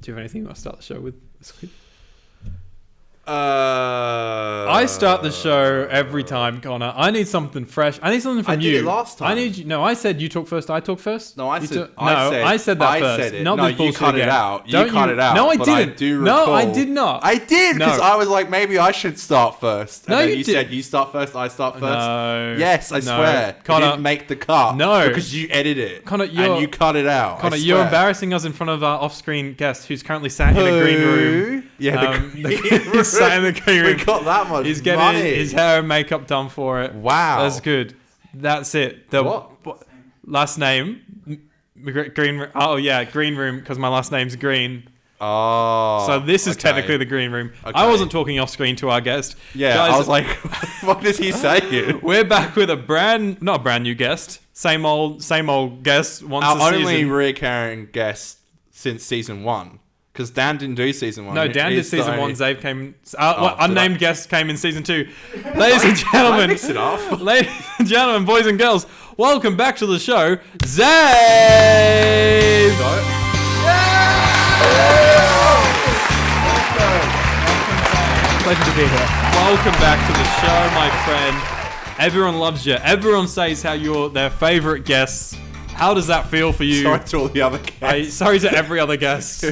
Do you have anything you want to start the show with this week? I start the show every time, Connor. I need something fresh. I need something from you. I did it last time. I need you. No, I said you talk first. I talk first. No, I said that I first. said it. Not no, this you cut again. it out. Don't You cut it out. No, I but didn't. I do recall. No, I did not. I did because No. I was like, maybe I should start first. And No, then you you did. said you start first. I start first. No. Yes, I swear. Connor, you didn't make the cut. No. because you edited it. Connor, and you cut it out. Connor, I you're swear. embarrassing us in front of our off-screen guest who's currently sat in a green room. Yeah, He's sat in the green room. We got that much. He's getting money. his hair and makeup done for it. Wow, That's good. That's it. What? Last name? Green room. Oh yeah, green room because my last name's Green. Oh, so this is okay. technically the green room. Okay. I wasn't talking off screen to our guest. Yeah, Guys, I was like, what does he say? We're back with not a brand new guest. Same old guest once Our a season. only recurring guest since season 1. Because Dan didn't do season 1. No, Dan did season 1. Zave came. Unnamed guest came in season 2. Ladies and Did I gentlemen, mix it up? ladies and gentlemen, boys and girls, welcome back to the show, Zave. Pleasure to be here. Welcome back to the show, my friend. Everyone loves you. Everyone says how you're their favorite guests. How does that feel for you? Sorry to all the other guests. Sorry to every other guest.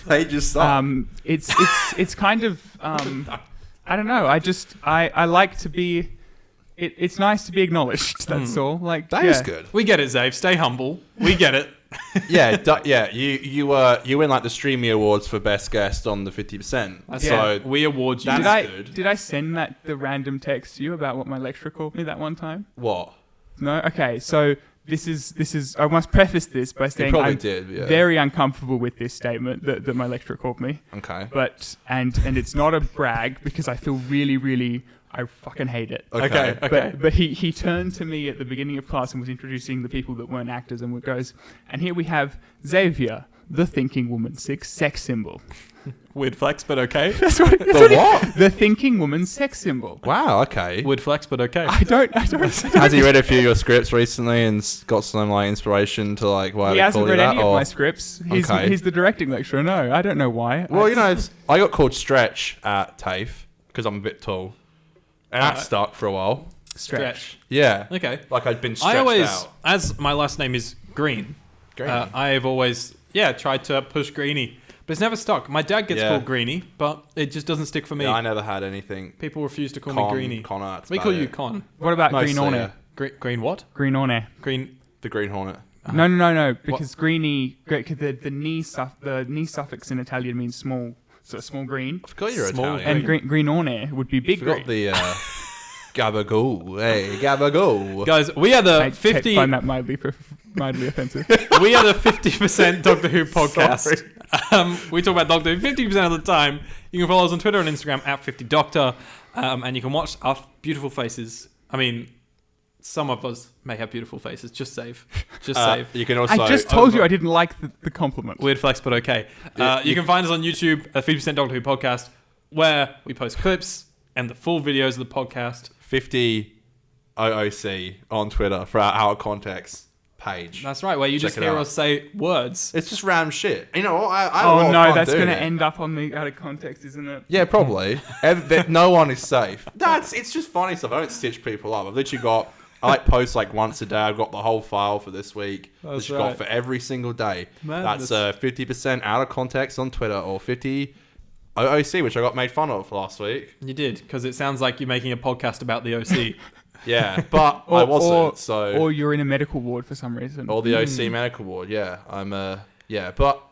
They just suck. It's kind of I don't know. I like to be. It's nice to be acknowledged. That's all. Like That is good. We get it, Zave. Stay humble. We get it. Yeah. You win like the Streamy Awards for best guest on the 50%. So we award you. That's good. Did I send the random text to you about what my lecturer called me that one time? What? No. Okay. So this is. I must preface this by saying I'm very uncomfortable with this statement that my lecturer called me. Okay. But and it's not a brag because I feel really. I fucking hate it. Okay. But he turned to me at the beginning of class and was introducing the people that weren't actors and goes, and here we have Xavier, the thinking woman, sex symbol. Weird flex, but okay. That's what the thinking woman sex symbol. Wow, okay. Weird flex, but okay. I don't. Has he read a few of your scripts recently and got some like inspiration to like why he they hasn't call you read that? any of my scripts. He's the directing lecturer. No, I don't know why. Well, I got called Stretch at TAFE because I'm a bit tall. And that stuck for a while. Stretch. Yeah. Okay. Like I'd been stretched out. As my last name is Green, I've always, tried to push Greenie. But it's never stuck. My dad gets called Greenie, but it just doesn't stick for me. Yeah, I never had anything. People refuse to call me Greenie. Conor, We call you Con. What about Green Mostly, Orne? Green what? Green Orne. Green. The Green Hornet. No. Because Greenie, the knee suffix in Italian means small. So small green. I forgot you're Small Italian. And green orne would be big green. Forgot the gabagool. Hey, gabagool. Guys, we are the I 50. find that mildly offensive. We are the 50% Doctor Who podcast. We talk about Doctor Who 50% of the time. You can follow us on Twitter and Instagram at 50doctor, and you can watch our beautiful faces. I mean, some of us may have beautiful faces. Just save. You can also. I just told you I didn't like the compliment. Weird flex, but okay. You can find us on YouTube at 50% Doctor Who podcast, where we post clips and the full videos of the podcast. 50 OOC on Twitter for our Out of Context page. That's right, where you Check just it hear out. us say words. It's just random shit. You know what? I had a lot Oh of no, fun that's doing going to it. end up on the out of context, isn't it? Yeah, probably. No one is safe. No, it's just funny stuff. I don't stitch people up. I've literally got. I post like once a day. I've got the whole file for this week. That's I've got for every single day. Madness. That's 50% out of context on Twitter or 50 OOC, which I got made fun of last week. You did, because it sounds like you're making a podcast about the OC. Yeah, but I wasn't. Or you're in a medical ward for some reason. Or the OC medical ward. Yeah, I'm. But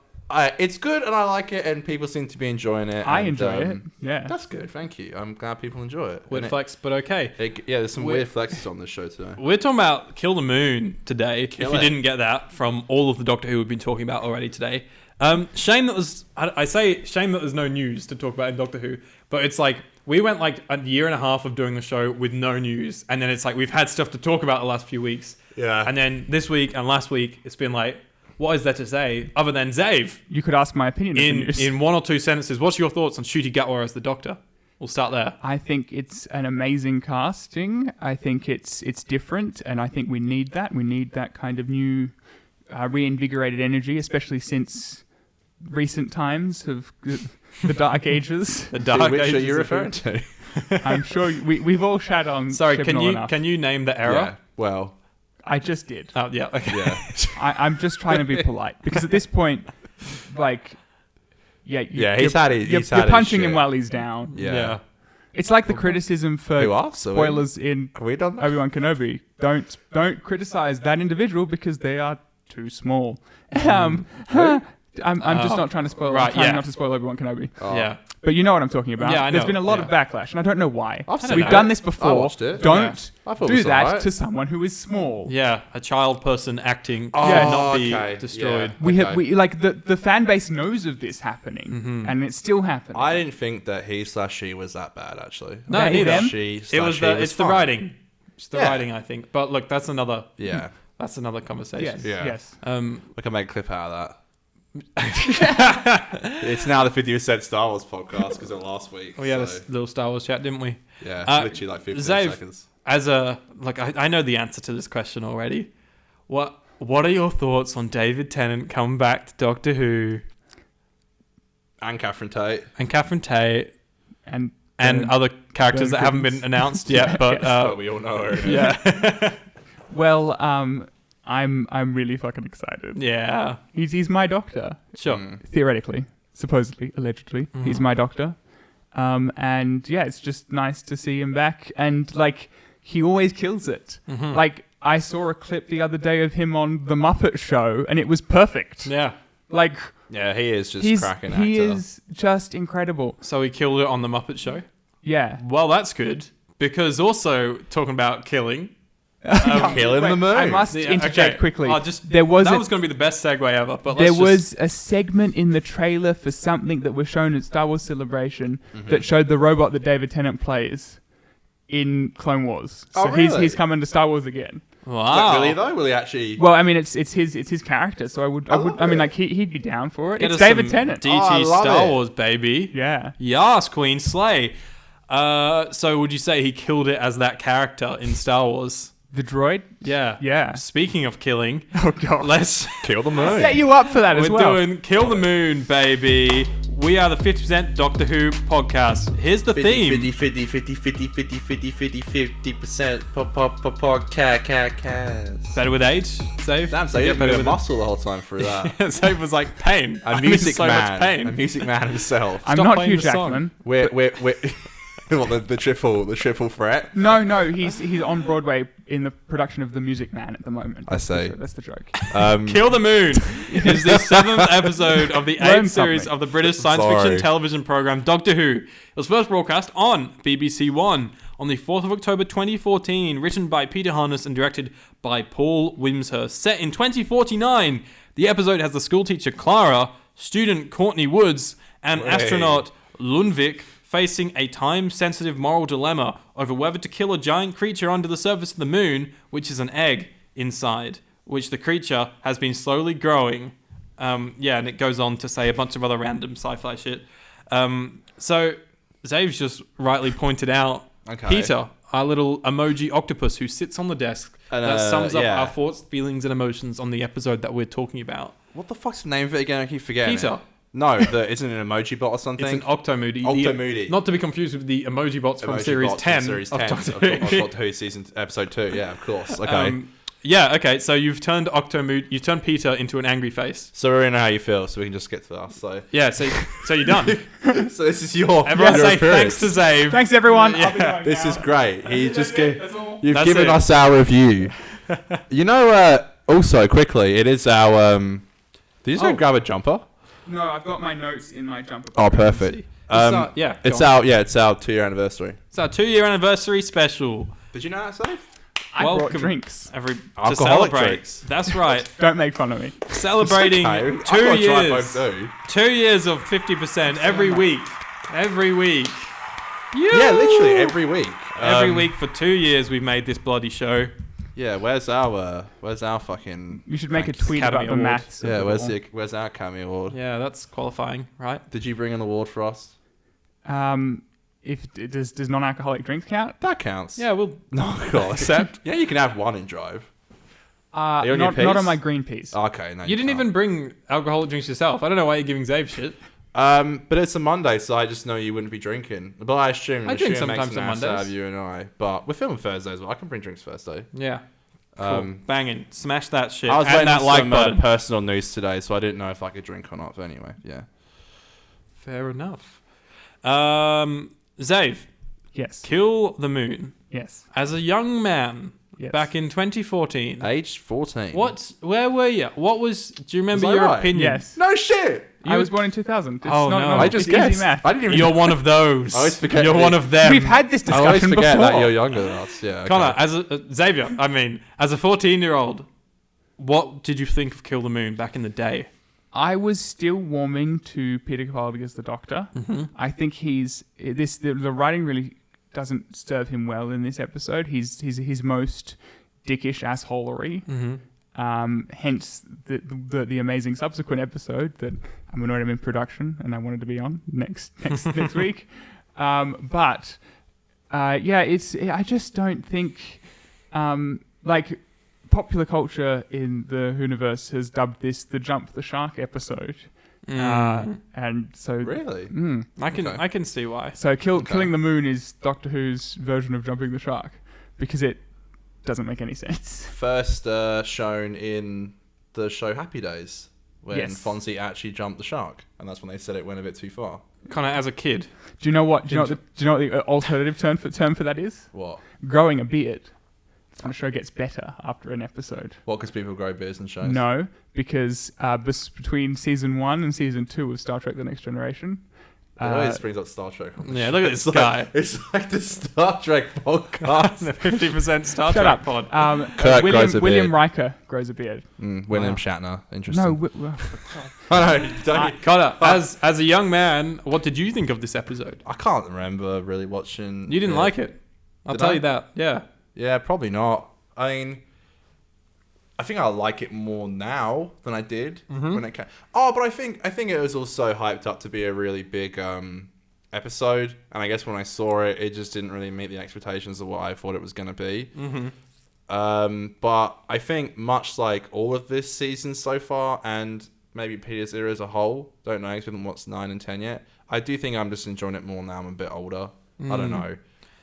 it's good and I like it, and people seem to be enjoying it. I enjoy it. Yeah, that's good. Thank you. I'm glad people enjoy it. Weird flex, but okay. There's some weird flexes on this show today. We're talking about Kill the Moon today. If you it. didn't get that from all of the Doctor Who we've been talking about already today. Shame that there's no news to talk about in Doctor Who, but it's like we went like a year and a half of doing the show with no news, and then it's like we've had stuff to talk about the last few weeks. Yeah. And then this week and last week, it's been like, what is there to say other than Zave? you could ask my opinion. In one or two sentences, what's your thoughts on Ncuti Gatwa as the Doctor? We'll start there. I think it's an amazing casting. I think it's different, and I think we need that. We need that kind of new, reinvigorated energy, especially since recent times of the Dark Ages. The Dark Which Ages are you of referring who? to? I'm sure we've all shat on. Sorry, Chibnall enough. can you name the Yeah. era? Well, I just did. Oh yeah. Okay. yeah. I'm just trying to be polite because at this point, like, Yeah, he's had his you're punching him shit. while he's down. Yeah. It's like the criticism for Who asked? spoilers in Have we done that? Obi-Wan Kenobi. Don't criticize that individual because they are too small. I'm just not trying to spoil. Right, I'm trying yeah. not to spoil Obi-Wan Kenobi. Oh. Yeah. But you know what I'm talking about. Yeah, I There's know. been a lot of Yeah. backlash, and I don't know why. I've seen We've it. done this I before. watched it. Don't I thought it do was that alright. to someone who is small. Yeah, a child person acting Oh, should not be okay. destroyed. Yeah. We like the fan base knows of this happening, and it's still happening. I didn't think that he/she was that bad, actually. No, They, neither. them? It was it's the fine. writing. It's the Yeah. writing, I think. But look, that's another Yeah. conversation. yes, Yeah. yes. We can make a clip out of that. It's now the 50% Star Wars podcast because of last week. We had a so, little Star Wars chat, didn't we? yeah, literally like 15 Zave, seconds. As a I know the answer to this question already. What are your thoughts on David Tennant coming back to Doctor Who And Catherine Tate. and Catherine Tate And other characters Burn that haven't Crittens. been announced yet? But But we all know her. yeah, well, I'm really fucking excited. yeah, He's my doctor, sure. theoretically, supposedly, allegedly. He's my doctor. And yeah, it's just nice to see him back. And like, he always kills it. Like, I saw a clip the other day of him on The Muppet Show, and it was perfect. Yeah. Like, Yeah, he is just he's cracking actor. he is just incredible. So he killed it on the Muppet Show. Yeah. Well, that's good because also talking about killing. Killing the moon. I must Yeah, interject okay. quickly. There was a- going to be the best segue ever, but There let's was a segment in the trailer for something that was shown at Star Wars Celebration that showed the robot that David Tennant plays in Clone Wars. So Oh, really? he's coming to Star Wars again. wow. Like, really though? Will he actually? Well, I mean, it's his character, so I mean, like he'd be down for it. Get It's us David some Tennant. DT I love Star it. Wars, baby. Yeah. Yas, Queen Slay. So would you say he killed it as that character in Star Wars? The droid. Yeah. Yeah. Speaking of killing, Oh god. let's Kill the moon. Set you up for that as we're well. doing Kill the Moon, baby. We are the 50% Doctor Who podcast. Here's the theme. 50% podcast. Better with age, Save? Damn, so you Get didn't better move a with muscle the whole time through that. it. Save was like pain. A I'm in music so man. much pain. A music man himself. I'm Stop not playing Hugh the song. Jackman. We're what, the triple threat. No, he's on Broadway in the production of The Music Man at the moment. I see. That's the joke. Kill the Moon is the 7th episode of the Learn 8th series something. of the British science Sorry. fiction television program Doctor Who. It was first broadcast on BBC One on the 4th of October 2014, written by Peter Harness and directed by Paul Wimshurst. Set in 2049, the episode has the schoolteacher Clara, student Courtney Woods, and Hey. astronaut Lundvik facing a time-sensitive moral dilemma over whether to kill a giant creature under the surface of the moon, which is an egg inside, which the creature has been slowly growing. And it goes on to say a bunch of other random sci-fi shit. So Zave's just rightly pointed out Okay. Peter, our little emoji octopus who sits on the desk And, that sums up yeah. our thoughts, feelings, and emotions on the episode that we're talking about. What the fuck's the name of it again? I keep forgetting. Peter. It. No, isn't it an emoji bot or something? It's an Octomoody. Octomoody. Not to be confused with the emoji bots from Emoji series bots 10 from series of 10 Doctor of Who. Doctor Who episode 2. Yeah, of course. Okay. Okay. So you've turned you've turned Peter into an angry face. So we already know how you feel, so we can just get to us. So, Yeah. So you're done. so this is your Everyone your say appearance. thanks to Zave. Thanks everyone. Yeah. I'll be going This now. is great. He just gave. That's all. You've That's given it. us our review. You know, also quickly, it is our. Did you say grab a jumper? No, I've got my notes in my jumper. Oh, perfect. It's It's go on. it's our 2-year anniversary. It's our 2-year anniversary special. Did you know that, Safe? I brought Welcome. drinks. To Alcoholic celebrate. drinks. That's right. Don't make fun of me. Celebrating I've 2 got to try years. both too. 2 years of 50% every week. Every week. Yeah, literally every week. Every week for 2 years we've made this bloody show. Yeah, where's our fucking? You should make a Thanks, tweet Academy about the Award. maths. of Yeah, it where's our Academy Award? Yeah, that's qualifying, right? Did you bring an award for us? all. Does non-alcoholic drinks count? That counts. Yeah, we'll No, God. accept. Yeah, you can have one in drive. you on your not on piece? my green piece. Okay, no, You didn't can't. even bring alcoholic drinks yourself. I don't know why you're giving Zave shit. But it's a Monday, so I just know you wouldn't be drinking. But I assume I drink makes sometimes an on ass out Mondays. of you and I. But we're filming Thursday as well. I can bring drinks Thursday. Yeah. Cool. Banging. Smash that shit. I was and waiting that on like some button. personal news today, so I didn't know if I could drink or not. But anyway, yeah. Fair enough. Zave, Yes. Kill the Moon. Yes. As a young man, Yes. back in 2014, Aged 14. where were you? Do you remember Was I your right? opinion? Yes. No shit! I was born in 2000. It's Oh, not, no. not I just it's easy guessed. math. I didn't even. You're one of those. I always forget You're that- one of them. We've had this I always discussion forget before. that you're younger than us. Yeah. Okay. Connor, as a Xavier, as a 14-year-old, what did you think of Kill the Moon back in the day? I was still warming to Peter Capaldi as the Doctor. Mm-hmm. I think the writing really doesn't serve him well in this episode. He's his most dickish assholery. Mm-hmm. Hence the amazing subsequent episode that I'm annoyed I'm in production and I wanted to be on next week. But I just don't think like popular culture in the Whoniverse has dubbed this the Jump the Shark episode. And so Really? I can see why. So Killing the Moon is Doctor Who's version of Jumping the Shark because it doesn't make any sense. First shown in the show Happy Days when Yes. Fonzie actually jumped the shark, and that's when they said it went a bit too far. Connor, as a kid, Do you know what the alternative term for that is? What? Growing a beard. That's when a show gets better after an episode. What? Because people grow beards and shows? No, because between season 1 and season 2 of Star Trek: The Next Generation, It always brings up Star Trek. On the Yeah, show. look at this It's guy. Like, it's like the Star Trek podcast. the 50% Star shut Trek up. pod. Kirk William, grows a William beard. Riker grows a beard. William Wow. Shatner. Interesting. No, I know. Don't. Connor, as a young man, what did you think of this episode? I can't remember really watching. You didn't like it. I'll Did tell I? you that. Yeah. Yeah, probably not. I mean, I think I like it more now than I did when it came. Oh, but I think it was also hyped up to be a really big episode, and I guess when I saw it, it just didn't really meet the expectations of what I thought it was going to be. But I think much like all of this season so far, and maybe Peter's era as a whole, don't know, because we haven't watched 9 and 10 yet. I do think I'm just enjoying it more now I'm a bit older. I don't know.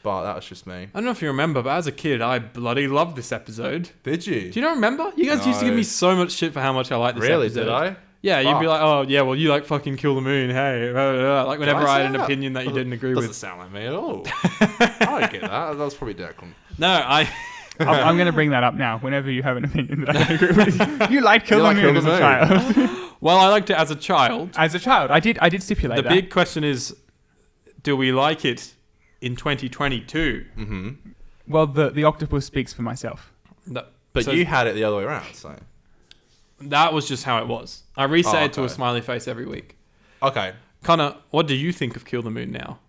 But that was just me. I don't know if you remember, but as a kid, I bloody loved this episode. Did you? Do you not remember? You guys used to give me No. so much shit for how much I liked this Really? episode. Did I? Yeah, you'd be Fuck. like, oh, yeah, well, you like fucking Kill the Moon, hey. Like, whenever I had an opinion that you didn't agree Doesn't with. sound like me at all. I don't get that. That was probably Declan. No, I'm going to bring that up now. Whenever you have an opinion that I don't agree with, you liked Kill You the like Moon Kill as the a Moon. child. well, I liked it as a child. As a child, I did stipulate The that. big question is, do we like it in 2022? Well, the octopus speaks for myself. But So you had it the other way around, so. that was just how it was. I reset it to a okay. smiley face every week. Okay. Connor, what do you think of Kill the Moon now?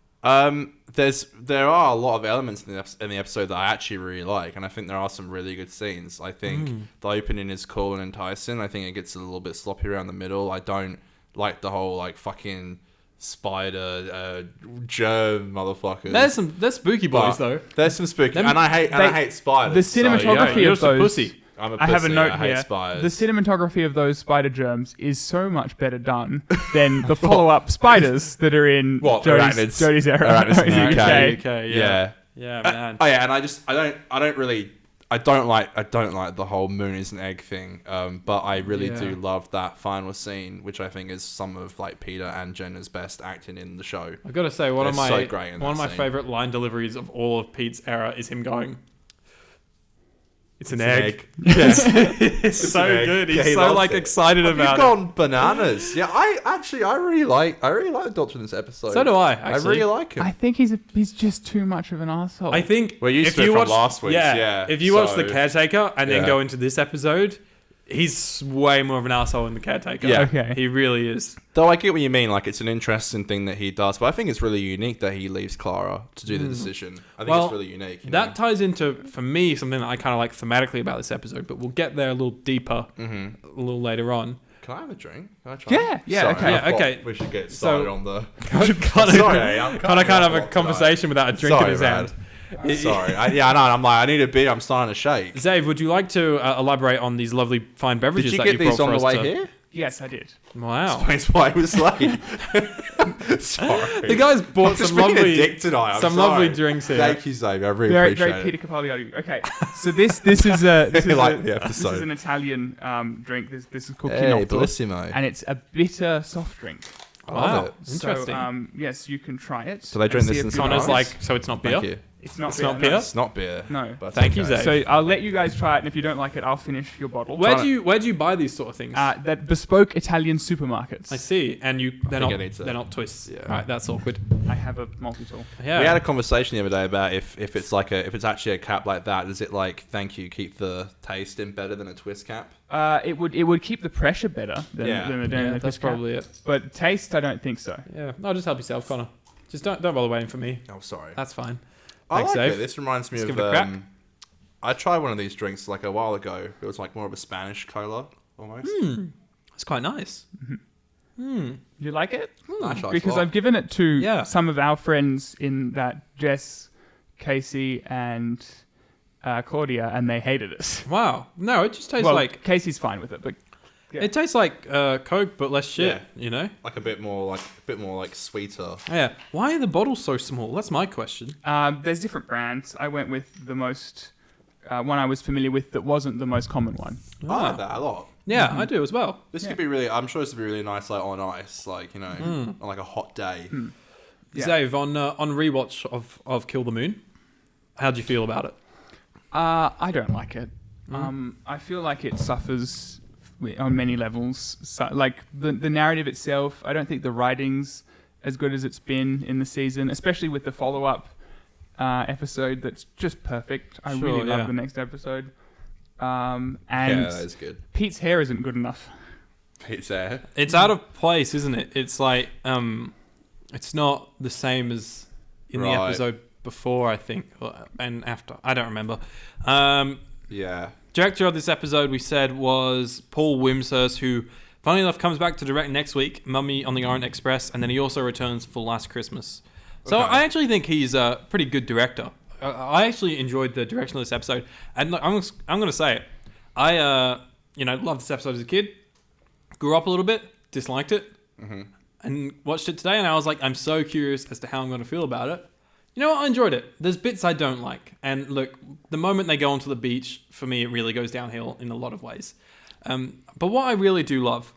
There are a lot of elements in the episode that I actually really like, and I think there are some really good scenes. I think the opening is cool and enticing. I think it gets a little bit sloppy around the middle. I don't like the whole like fucking spider germ motherfuckers. There's spooky boys But though. There's some spooky, Them- and I hate spiders. The so, cinematography you're of just a those. pussy. I'm a I have a pussy, note I hate here. spiders. The cinematography of those spider germs is so much better done than the follow-up spiders that are in What, Jodie's era. Arachnids in the UK. UK, Yeah. Yeah, man. Oh yeah, and I don't like the whole moon is an egg thing. But I really Yeah. do love that final scene, which I think is some of like Peter and Jenna's best acting in the show. I've got to say, one of They're my so great in one of that my scene. favorite line deliveries of all of Pete's era is him going, "It's an It's an egg." egg. It's so an egg. good. He's Yeah, he so loves like it. excited You've about it. gone bananas. Yeah, I really like the Doctor in this episode. So do I. I Actually, really like him. I think he's just too much of an asshole. I think We're used if to it you from watch last week's, yeah, if you watch so- The Caretaker and then Yeah. go into this episode, he's way more of an asshole in The Caretaker. Yeah. Okay. He really is. Though I get what you mean, like it's an interesting thing that he does, but I think it's really unique that he leaves Clara to do the decision. I think Well, it's really unique. You That know? ties into, for me, something that I kind of like thematically about this episode, but we'll get there a little deeper a little later on. Can I have a drink? Can I try? Yeah, yeah, Sorry, okay. I Yeah, thought okay. We should get started on the. Connor Sorry, I'm can't have a tonight. conversation without a drink in Sorry, his man. hand. Sorry. I know. I'm like, I need a beer. I'm starting to shake. Zave, would you like to elaborate on these lovely fine beverages Did you that get you brought these on for the us way to... here? Yes, I did. Wow. Explains why it was late. Sorry. The guy's bought Just some being a lovely, dick tonight. I'm some sorry. lovely drinks here. Thank you, Xavier. I really Very, appreciate very it. Peter Capaldi. Okay, so this is a this is, Like a, the this is episode. an Italian drink. This is called Hey, Chinotto, bellissimo. and it's a bitter soft drink. I love it. Interesting. So yes, you can try it. Do they drink and see this if in you Connor's like like, it. so it's not beer? Thank you. It's not It's beer. not beer? It's not beer. No. But Thank you, okay. Zach. So I'll let you guys try it, and if you don't like it, I'll finish your bottle. Where do you buy these sort of things? That bespoke Italian supermarkets. I see, and they're think I need to- not twists. Yeah. Right, that's awkward. I have a multi-tool. Yeah, We had a conversation the other day about if it's like if it's actually a cap like that, does it like thank you keep the taste in better than a twist cap? It would keep the pressure better than Yeah. the that's twist cap. probably it. But taste, I don't think so. Yeah, no, just help yourself, Connor. Just don't bother waiting for me. Oh, sorry. That's fine. I Thanks, like Dave. it. This reminds me Let's of give it a crack. I tried one of these drinks like a while ago. It was like more of a Spanish cola almost. It's quite nice. You like it? Nice, Because lot. I've given it to Yeah. some of our friends in that Jess, Casey, and Claudia, and they hated it. Wow. No, it just tastes Well, like Casey's fine with it, but yeah. it tastes like Coke, but less shit. Yeah. You know? Like a bit more sweeter. Yeah. Why are the bottles so small? That's my question. There's different brands. I went with the most one I was familiar with that wasn't the most common one. I like that a lot. Yeah, I do as well. This could be really. I'm sure this would be really nice, like on ice, like on like a hot day. Yeah. Zave, on rewatch of Kill the Moon, how'd you feel about it? I don't like it. I feel like it suffers on many levels. So, like the narrative itself, I don't think the writing's as good as it's been in the season, especially with the follow-up episode that's just perfect. I Sure, really love yeah. the next episode. And Yeah, that is good. Pete's hair isn't good enough. It's there. It's out of place, isn't it? It's like it's not the same as in the Right. episode before, I think, and after. I don't remember. Yeah. Director of this episode, we said, was Paul Wimshurst, who, funnily enough, comes back to direct next week, Mummy on the Orient Express, and then he also returns for Last Christmas. So Okay. I actually think he's a pretty good director. I actually enjoyed the direction of this episode, and look, I'm going to say it. I loved this episode as a kid, grew up a little bit, disliked it, and watched it today, and I was like, I'm so curious as to how I'm going to feel about it. You know what? I enjoyed it. There's bits I don't like. And look, the moment they go onto the beach, for me, it really goes downhill in a lot of ways. But what I really do love,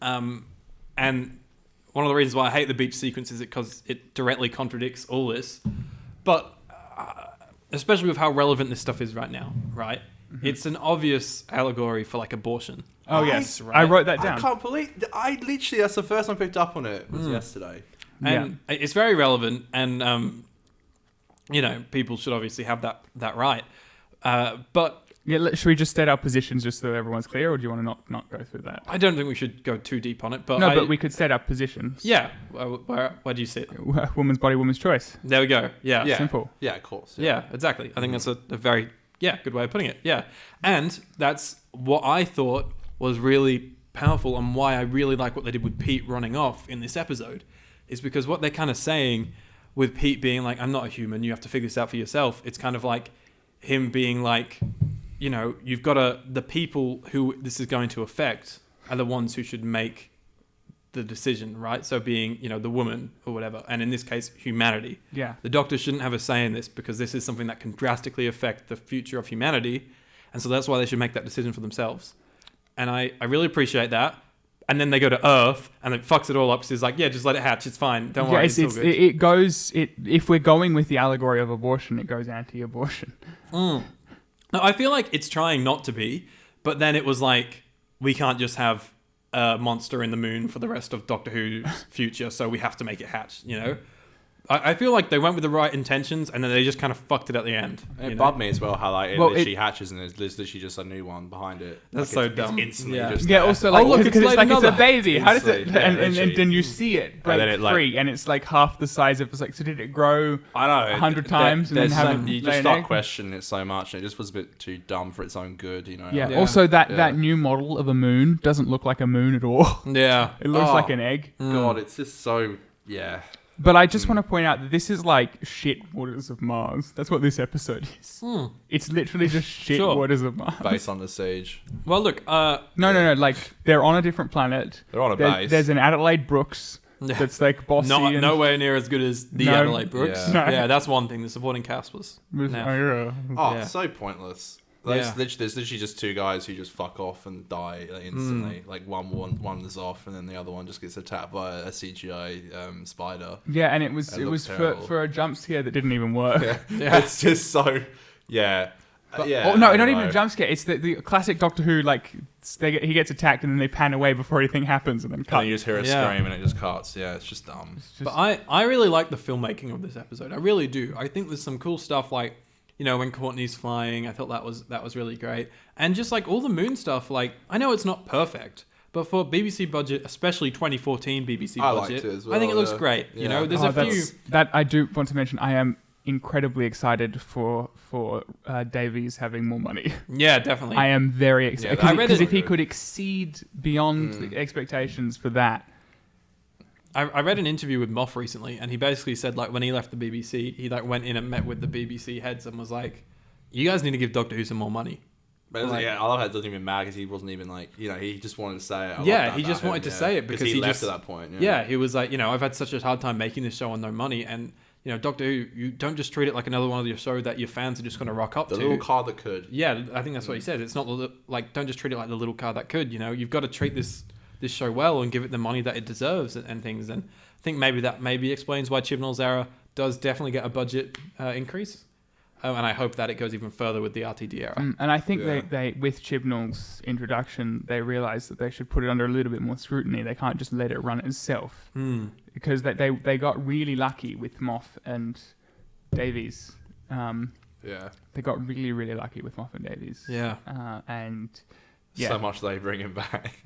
and one of the reasons why I hate the beach sequence is because it directly contradicts all this. But especially with how relevant this stuff is right now, right? It's an obvious allegory for like abortion. Oh yes, right. I wrote that down. I can't believe. I literally. That's the first time I picked up on it. Was yesterday. And it's very relevant, and people should obviously have that right. But Yeah, should we just state our positions just so everyone's clear, or do you want to not go through that? I don't think we should go too deep on it. But But we could state our positions. yeah. Where do you see it? Woman's body, woman's choice. There we go. Yeah. Yeah. Simple. Yeah, of course. Yeah, exactly. I think that's a very good way of putting it. Yeah. And that's what I thought was really powerful, and why I really like what they did with Pete running off in this episode, is because what they're kind of saying with Pete being like, I'm not a human, you have to figure this out for yourself. It's kind of like him being like, you've got to, the people who this is going to affect are the ones who should make the decision, right? So being, the woman or whatever. And in this case, humanity. Yeah. The doctor shouldn't have a say in this because this is something that can drastically affect the future of humanity. And so that's why they should make that decision for themselves. And I really appreciate that. And then they go to Earth and it fucks it all up. So it's like, yeah, just let it hatch. It's fine. Don't worry. It's all good. It goes. If we're going with the allegory of abortion, it goes anti-abortion. No, I feel like it's trying not to be, but then it was like, we can't just have a monster in the moon for the rest of Doctor Who's future, so we have to make it hatch, I feel like they went with the right intentions, and then they just kind of fucked it at the end. It bugged me as well how like it Well, literally hatches and there's literally just a new one behind it. That's Like, so it's dumb. instantly Yeah. just Yeah. there. Also, like, look, because it's it's like like it's a another. baby. How does it? Instantly, yeah, And literally. then you see it break then it, like- free, and it's like half the size of. It's like, so did it grow? I know 100 times and then there's have it you lay just an start egg? questioning it so much, and it just was a bit too dumb for its own good, Yeah. Yeah. Also, that Yeah. new model of a moon doesn't look like a moon at all. Yeah. It looks Oh. like an egg. God, it's just so yeah. But I just want to point out that this is like shit waters of Mars. That's what this episode is. It's literally just shit Sure. waters of Mars. Based on the siege. Well, look. No. Like they're on a different planet. They're on a base. There's an Adelaide Brooks that's like bossy. Not and nowhere near as good as the No. Adelaide Brooks. Yeah. No. That's one thing. The supporting cast was. was- No. oh, yeah. Oh, Yeah. so pointless. Yeah. There's literally just two guys who just fuck off and die instantly. Like one is off, and then the other one just gets attacked by a CGI spider. Yeah, and it was looks for terrible. a jump scare that didn't even work. Yeah. It's just so. Yeah. Yeah. Oh, no, I not don't even a know. jump scare. It's the classic Doctor Who, like, he gets attacked and then they pan away before anything happens and then And cut. then you just hear a Yeah. scream and it just cuts. Yeah, it's just dumb. It's just- But I really like the filmmaking of this episode. I really do. I think there's some cool stuff like, when Courtney's flying, I thought that was really great. And just like all the moon stuff, like I know it's not perfect, but for BBC budget, especially 2014 BBC I liked budget, it as well, I think it looks yeah. great. Yeah. There's Oh, a few. that I do want to mention. I am incredibly excited for Davies having more money. Yeah, definitely. I am very excited Yeah, I read because it- if he could exceed beyond the expectations for that, I read an interview with Moff recently, and he basically said like when he left the BBC, he like went in and met with the BBC heads and was like, "You guys need to give Doctor Who some more money." But Like- I love how it doesn't even matter because he wasn't even like, he just wanted to say it. I love Yeah, that he about just him, wanted to say it because he he left just- at that point. Yeah, he was like, I've had such a hard time making this show on no money, and Doctor Who, you don't just treat it like another one of your show that your fans are just going to rock up The to. little car that could. Yeah, I think that's what he said. It's not like don't just treat it like the little car that could. You've got to treat this show well and give it the money that it deserves and things. And I think maybe explains why Chibnall's era does definitely get a budget increase. And I hope that it goes even further with the RTD era. and I think Yeah. they with Chibnall's introduction, they realised that they should put it under a little bit more scrutiny. They can't just let it run itself because they got really lucky with Moff and Davies. Yeah. They got really, really lucky with Moff and Davies. Yeah. And yeah. So much they bring him back.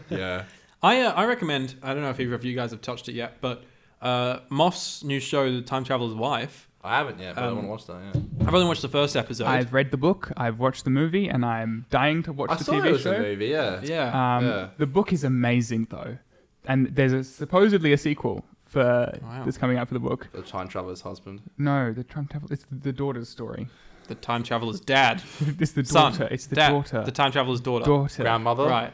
Yeah. I recommend, I don't know if either of you guys have touched it yet, but Moff's new show, The Time Traveler's Wife, I haven't yet, but I want to watch that, yeah. I've only watched the first episode. I've read the book, I've watched the movie, and I'm dying to watch I the saw TV it was show. a movie, yeah. yeah. Yeah. The book is amazing, though. And there's supposedly a sequel Wow. that's coming out for the book. The time traveler's husband. No, the time travel. It's the daughter's story. The Time Traveler's dad. It's the Son. daughter. It's the Dad. daughter. The Time Traveler's daughter. daughter. Grandmother. Right.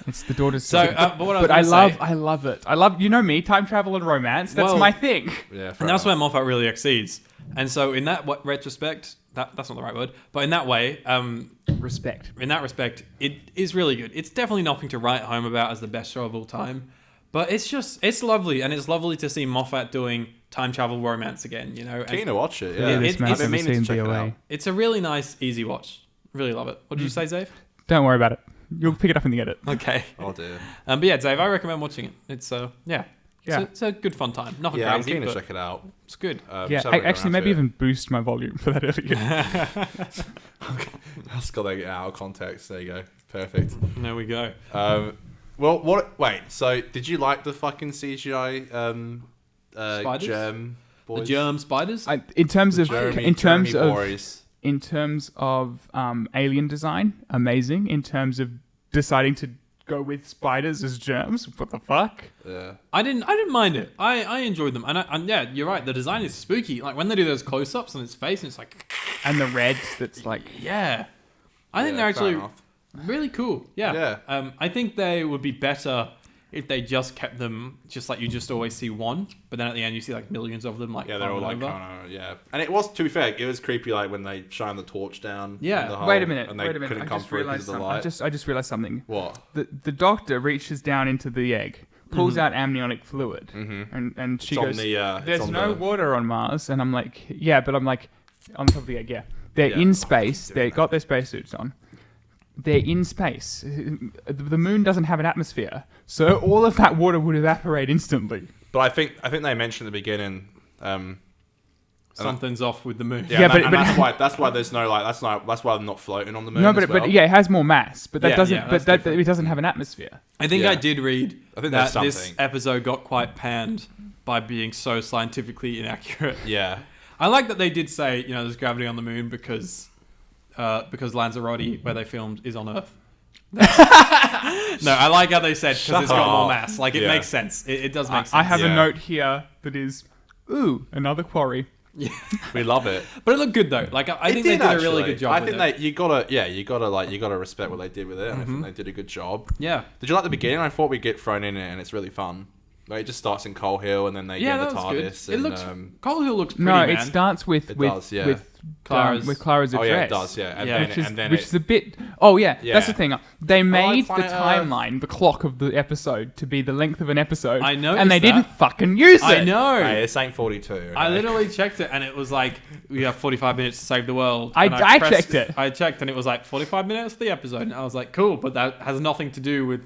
It's the daughter's So, story. but what I was But I gonna love, say- I love it. I love, me, time travel and romance. That's Well- my thing. Yeah, fair And that's enough. where Moffat really exceeds. And so, in that retrospect, that's not the right word, but in that way, Respect. in that respect, it is really good. It's definitely nothing to write home about as the best show of all time, but it's lovely, and it's lovely to see Moffat doing time travel romance again. And Keen to watch it, Yeah, yeah. this it- man's it's- never I've been meaning seen to check it BOA. out. it's a really nice, easy watch. Really love it. What did you say, Dave? Don't worry about it. You'll pick it up in the edit. Okay. Oh dear. But yeah, Dave, I recommend watching it. It's Yeah. It's a good fun time. Nothing Yeah, I'm crazy, keen to but check it out. it's good. Yeah, so we're actually, gonna maybe have even boost my volume for that earlier. I just got to get out of context. There you go. Perfect. There we go. Well, what? Wait. So, did you like the fucking CGI Spiders? germ boys? The germ spiders. In terms of Jeremy boys. in terms of alien design, amazing. In terms of deciding to go with spiders as germs, what the fuck? Yeah. I didn't mind it. I enjoyed them, and yeah, you're right. The design is spooky. Like when they do those close-ups on its face, and it's like, And the red that's like, yeah. I think Yeah, they're fair actually enough. really cool. Yeah. Yeah. I think they would be better if they just kept them just like you just always see one, but then at the end you see like millions of them. Like Yeah, they're all like over. kind of And it was, to be fair, it was creepy. Like when they shine the torch down. Yeah. in the hole wait a minute, and they wait a minute. couldn't I come just through because realized of the something. light. I just realized something. What? The doctor reaches down into the egg, pulls out amniotic fluid, and she It's on goes, the, it's "There's on no the- water on Mars." And I'm like, "Yeah," but I'm like, on top of the egg, yeah. They're Yeah. in space. They got their spacesuits on. They're in space. The moon doesn't have an atmosphere, so all of that water would evaporate instantly. But I think they mentioned at the beginning. Something's off with the moon. Yeah, Yeah, and but- that's why there's no like that's why they're not floating on the moon. No, as well. but yeah, it has more mass, but that Yeah, doesn't. yeah, but that's that different. it doesn't have an atmosphere. I think Yeah. I did read I think that there's this something. episode got quite panned by being so scientifically inaccurate. Yeah. I like that they did say, there's gravity on the moon because Lanzarote, where they filmed, is on Earth. No, I like how they said because it's got more mass. Like it Yeah. makes sense. It does make sense. I have Yeah. a note here. that is, ooh, another quarry. We love it. But it looked good though. Like I think they did a really good job. I think you gotta respect what they did with it, and I think they did a good job. Yeah. Did you like the beginning? I thought we'd get thrown in it, and it's really fun. Like it just starts in Coal Hill, and then they get in the TARDIS. Good. It looks. Coal Hill looks pretty. No, man. it starts with Clara's address. Oh yeah, it does. Yeah, Which is a bit. Oh yeah, that's the thing. They made the Planet timeline, the clock of the episode, to be the length of an episode. I noticed and they that. didn't fucking use it. I know. Hey, it's ain't 42. Okay? I literally checked it, and it was like we have 45 minutes to save the world. I And checked it. I checked, and it was like 45 minutes of the episode, and I was like, cool, but that has nothing to do with.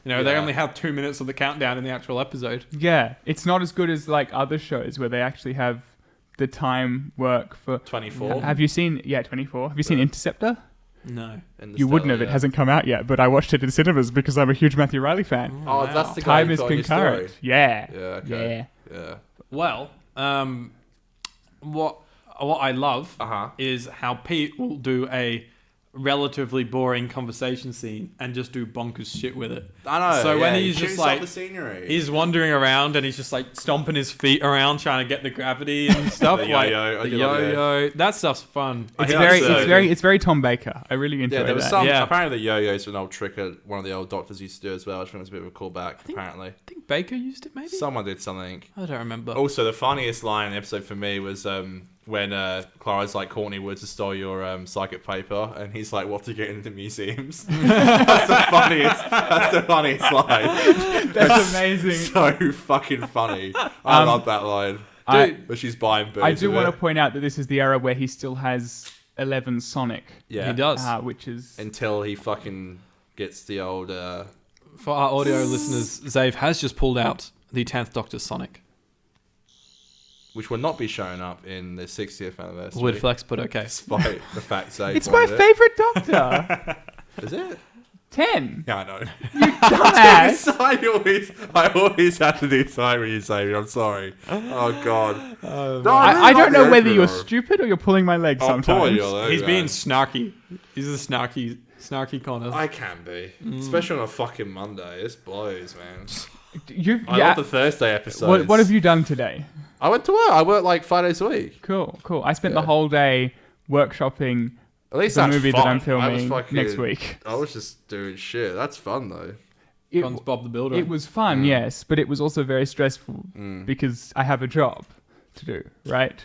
They only have 2 minutes of the countdown in the actual episode. Yeah, it's not as good as like other shows where they actually have the time work for 24. Have you seen 24? Have you seen Interceptor? No. You wouldn't have. It hasn't come out yet, but I watched it in cinemas because I'm a huge Matthew Riley fan. Oh, that's the guy Time who is told your concurrent. story. Yeah. Yeah. Okay. Yeah. Well, what I love Uh-huh. is how Pete will do a relatively boring conversation scene and just do bonkers shit with it. I know. So when yeah, he's he just chews like up the scenery. he's wandering around and he's just like stomping his feet around trying to get the gravity and stuff. The like yo-yo. I the do love the yo-yo. That stuff's fun. It's very Tom Baker. I really enjoy there was that. some. Yeah. Apparently, the yo-yos were an old trick that one of the old doctors used to do as well. I think it was a bit of a callback. Apparently, I think Baker used it maybe? someone did something. I don't remember. Also, the funniest line in the episode for me was when Clara's like, Courtney Woods has stole your psychic paper, and he's like, what to get into museums? That's the funniest line. That's amazing. So fucking funny. I love that line. But she's buying booze. I do want to point out that this is the era where he still has 11 Sonic. Yeah. He does. Which is... Until he fucking gets the old... For our audio listeners, Zave has just pulled out the 10th Doctor Sonic. which will not be showing up in the 60th anniversary. Would flex, but okay. Despite the fact that It's my favourite Doctor. Is it? 10. Yeah, I know. Dumbass. I always have to decide when you say it. I'm sorry. Oh, God. I don't know whether you're stupid or you're pulling my leg I'll sometimes. pull your leg, He's man. being snarky. He's a snarky Conor. I can be. Especially on a fucking Monday. This blows, man. I Yeah. love the Thursday episodes. What have you done today? I went to work. I work like 5 days a week. Cool. I spent the whole day workshopping At least the that's movie fun. that I'm I was filming fucking- next week. I was just doing shit. That's fun, though. Con's Bob the Builder. It was fun, yes, but it was also very stressful because I have a job to do, right?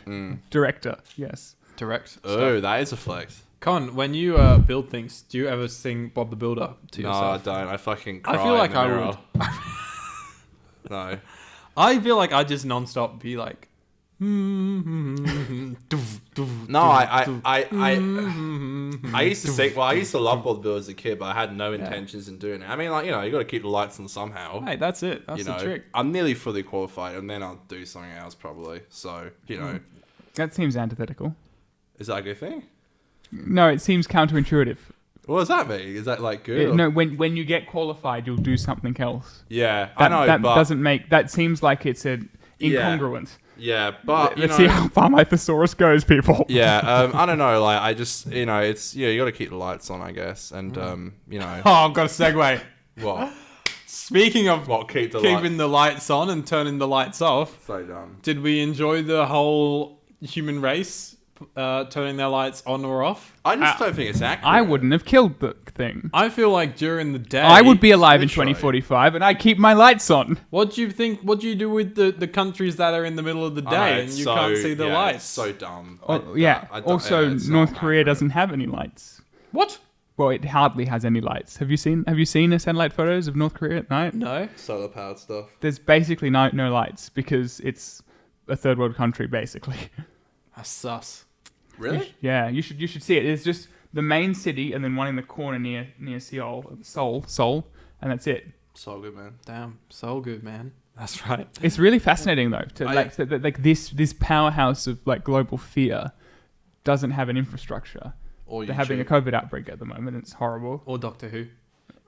Director, yes. Direct. Oh, that is a flex. Con, when you build things, do you ever sing Bob the Builder to No, yourself? I don't. I fucking cry I feel like in the I mirror. would. No. I feel like I just non-stop be like. No, I used to sing. Well, I used to love Bob the Builder as a kid, but I had no intentions in doing it. I mean, like, you know, you got to keep the lights on somehow. Hey, that's it. That's You the know, trick. I'm nearly fully qualified, and then I'll do something else probably. So, you know, That seems antithetical. is that a good thing? No, it seems counterintuitive. What does that mean? Is that like good? or- No, when you get qualified, you'll do something else. Yeah, That, I know, that but doesn't make. That seems like it's an Yeah. incongruent. yeah, but you Let's know, see how far my thesaurus goes, people. yeah, I don't know. Like, I just, you know, it's you got to keep the lights on, I guess, and you know, Oh, I've got a segue. what? Speaking of Keep the keeping the lights on and turning the lights off, So dumb. did we enjoy the whole human race turning their lights on or off? I just don't think it's accurate. I wouldn't have killed the thing. I feel like during the day, I would be alive in literally. 2045, and I keep my lights on. What do you think? What do you do with the countries that are in the middle of the I know, day and it's you so- can't see the yeah, lights? It's so dumb. Oh, yeah. Also, it's North not Korea accurate. doesn't have any lights. What? Well, it hardly has any lights. Have you seen the satellite photos of North Korea at night? No. Solar powered stuff. There's basically no lights because it's a third world country, basically. That's sus. Really? Yeah, you should see it. It's just the main city and then one in the corner near Seoul, and that's it. So good, man. Damn. So good, man. That's right. It's really fascinating though, like this powerhouse of like global fear doesn't have an infrastructure. Or They're having a COVID outbreak at the moment. It's horrible. Or Doctor Who.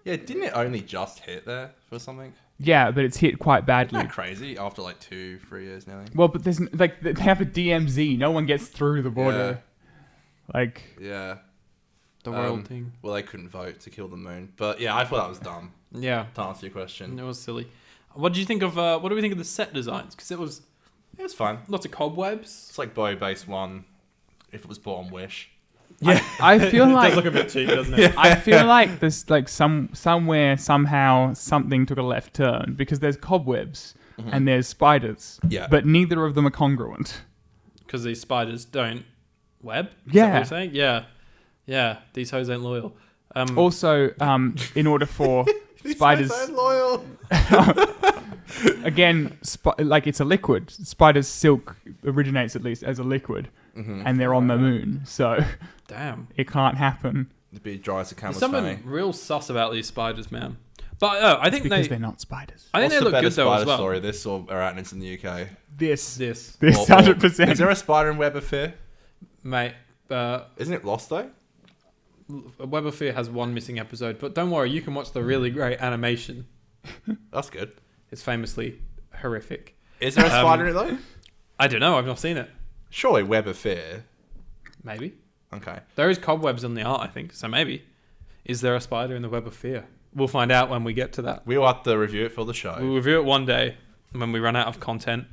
Yeah, didn't it only just hit there for something? Yeah, but it's hit quite badly. Isn't that crazy? After like 2-3 years nearly. Well, but there's like they have a DMZ. No one gets through the border. Like Yeah. The world thing. Well, they couldn't vote to kill the moon. But yeah, I thought that was dumb. Yeah. To answer your question. It was silly. What do you think of? What do we think of the set designs? Because It was fun. Lots of cobwebs. It's like Bowie-based one if it was bought on Wish. Yeah, I feel It like does look a bit cheap, doesn't it? I feel like there's like somewhere somehow something took a left turn because there's cobwebs and there's spiders. Yeah. But neither of them are congruent. Because these spiders don't web? Is Yeah. that what you're saying? Yeah. Yeah. These hoes ain't loyal. Also, in order for spiders, They're so loyal. again, like it's a liquid. Spiders' silk originates at least as a liquid, and they're on the moon, so Damn. it can't happen. It'd be dry as a There's camel's something fanny. real sus about these spiders, man. But I think Because they they're not spiders. I think What's they the look better good though spider as well. story, this or arachnids in the UK? This This, 100%. Is there a spider in Web of Fear? mate. Isn't it lost though? Web of Fear has one missing episode, but don't worry, you can watch the really great animation. That's good. It's famously horrific. Is there a spider in it though? I don't know. I've not seen it. Surely Web of Fear. Maybe Okay. there is cobwebs in the art. I think so. Maybe is there a spider in the Web of Fear? We'll find out when we get to that. We'll have to review it for the show. We'll review it one day when we run out of content.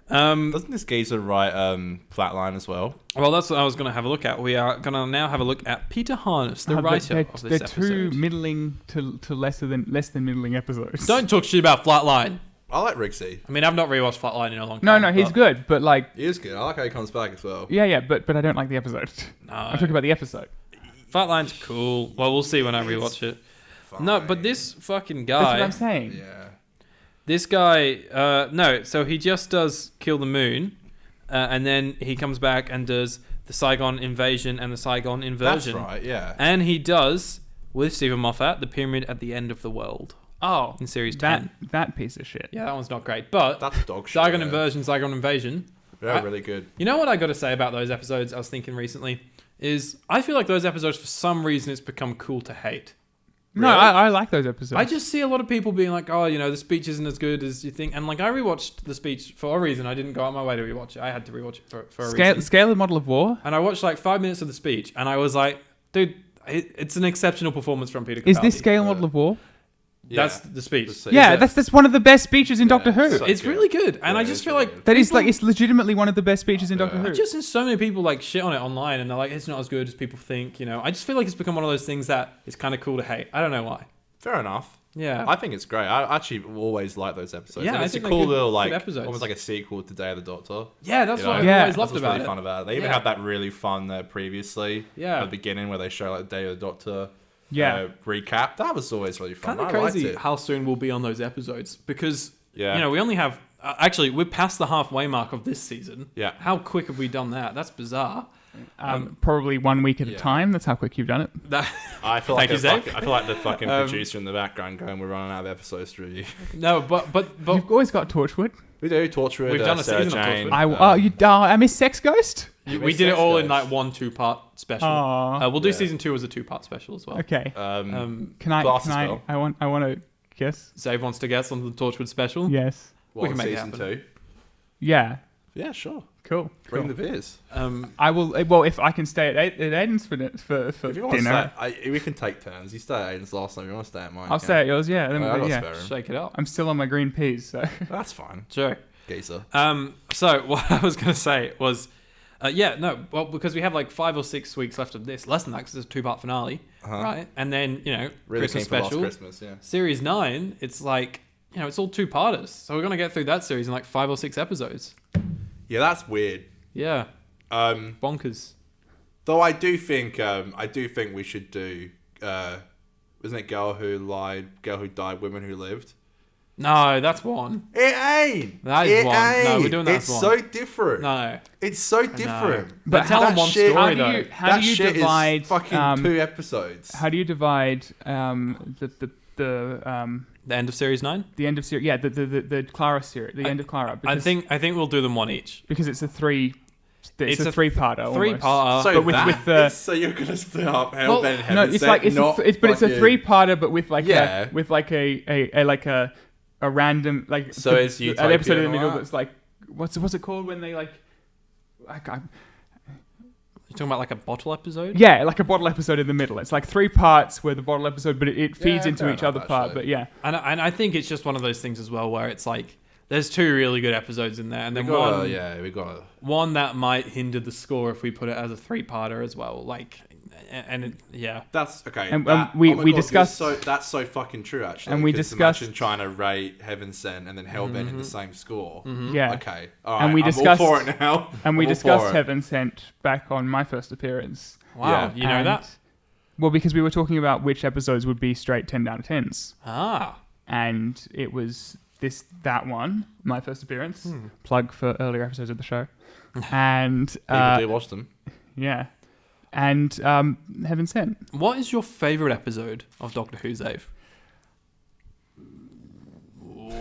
Doesn't this geezer write Flatline as well? Well, that's what I was going to have a look at. We are going to now have a look at Peter Harness, the writer of this they're episode. two middling to less than middling episodes. Don't talk shit about Flatline. I like Rigsy. I mean, I've not rewatched Flatline in a long No, time. he's but- good, but like, He is good. I like how he comes back as well. yeah, but I don't like the episode. No. I'm talking about the episode. Flatline's cool. Well, we'll see when I rewatch it. No, but this fucking guy. That's what I'm saying. Yeah. This guy, no, so he just does Kill the Moon, and then he comes back and does the Saigon Invasion and the Saigon Inversion. That's right, yeah. And he does, with Stephen Moffat, The Pyramid at the End of the World Oh, in Series 10. that piece of shit. Yeah, that one's not great. But That's dog shit. Saigon yeah. Inversion, Saigon Invasion. They're really good. You know what I got to say about those episodes I was thinking recently? Is I feel like those episodes, for some reason, it's become cool to hate. No, Really? I like those episodes. I just see a lot of people being like, oh, you know, the speech isn't as good as you think. And like, I rewatched the speech for a reason. I didn't go out my way to rewatch it. I had to rewatch it for a reason. Scale the Model of War. And I watched like 5 minutes of the speech, and I was like, dude, it's an exceptional performance from Peter Capaldi. Is this Scale Model of War? That's the speech. Yeah, that's one of the best speeches in Doctor Who. so- It's good. really good. And Yeah, I it just is feel really like good. That is people- like it's legitimately one of the best speeches in Doctor Yeah. Who. I just seen so many people like shit on it online, and they're like, it's not as good as people think, you know. I just feel like it's become one of those things that is kind of cool to hate. I don't know why. Fair enough. Yeah. I think it's great. I actually always like those episodes. Yeah, and I it's a think they're cool good- little good like episodes. almost like a sequel to Day of the Doctor. Yeah, that's You what know? I've Yeah. always That's loved what's about really it. fun about it. They even Yeah. had that really fun there previously. Yeah. At the beginning where they show like the Day of the Doctor Yeah. recap. That was always really fun. Kind of I liked crazy it. how soon we'll be on those episodes because, Yeah. you know, we only have... actually, we're past the halfway mark of this season. Yeah. How quick have we done that? That's bizarre. Probably 1 week at a yeah. time. That's how quick you've done it. That, I feel Thank like you, Zach. I feel like the fucking producer in the background going, "We're running out of episodes to review." no, but You've always got Torchwood. We do Torchwood. We've done a Sarah season of Jane, Torchwood. I miss Sex Ghost. we did it all in like 1 2-part special. Aw. We'll do Yeah. season 2 as a 2-part special as well. Okay. Can Glasses spell. I want to guess. Zave wants to guess on the Torchwood special. Yes. What, we can make it season happen. 2? Yeah. Yeah, sure. Cool. Bring Cool. the beers. I will. Well, if I can stay at Aidan's for If you want to dinner, stay, we can take turns. You stay at Aidan's last time. You want to stay at mine? I'll stay at yours. Yeah. Then, I got yeah. spare room. Shake it up. I'm still on my green peas, so That's fine. Sure. Geezer. So what I was going to say was, because we have like 5 or 6 weeks left of this, less than that because it's a 2-part finale, right? And then, you know, Really Christmas keen for Last special, Christmas, yeah. Series 9, it's like, you know, it's all 2-parters. So we're going to get through that series in like 5 or 6 episodes. Yeah, that's weird. Yeah. Bonkers. Though I do think we should do. Isn't it Girl Who Lied, Girl Who Died, Women Who Lived? No, that's one. It ain't. That is it one. Ain't. No, we're doing that It's as so one. different. No. It's so different. But tell that them one shit- story, how though. how do you shit divide is fucking 2 episodes. How do you divide The end of Series 9? the end of series? Yeah, the Clara series, the end of Clara. I Because, think we'll do them one each. because it's a three. It's a 3-parter. almost. 3-parter. So but with the- so you're gonna split up Hell, Well, Ben, and No, Heaven it's Sent, like it's not a, but it's a fucking- 3-parter, but with like Yeah. a random like So it's an episode in the Utopia middle and all that's like what's it called when they like You're talking about like a bottle episode? yeah, like a bottle episode in the middle. It's like 3 parts where the bottle episode, but it feeds Yeah, into fair each enough, other part. actually. But yeah, And I think it's just one of those things as well where it's like There's 2 really good episodes in there, and then we got one that might hinder the score if we put it as a 3-parter as well. That's okay. And we discussed. That's so fucking true, actually. And we 'cause discussed imagine trying to rate Heaven Sent and then Hellbent in the same score. Yeah. Okay. All right. And we I'm discussed all for it now. And we I'm all discussed for it. Heaven Sent back on my first appearance. Wow, Yeah. you know that? Well, because we were talking about which episodes would be straight 10 out of 10s. Ah. And it was that one, my first appearance. Plug for earlier episodes of the show. And People do watch them. yeah. And Heaven Sent. What is your favourite episode of Doctor Who, Zave?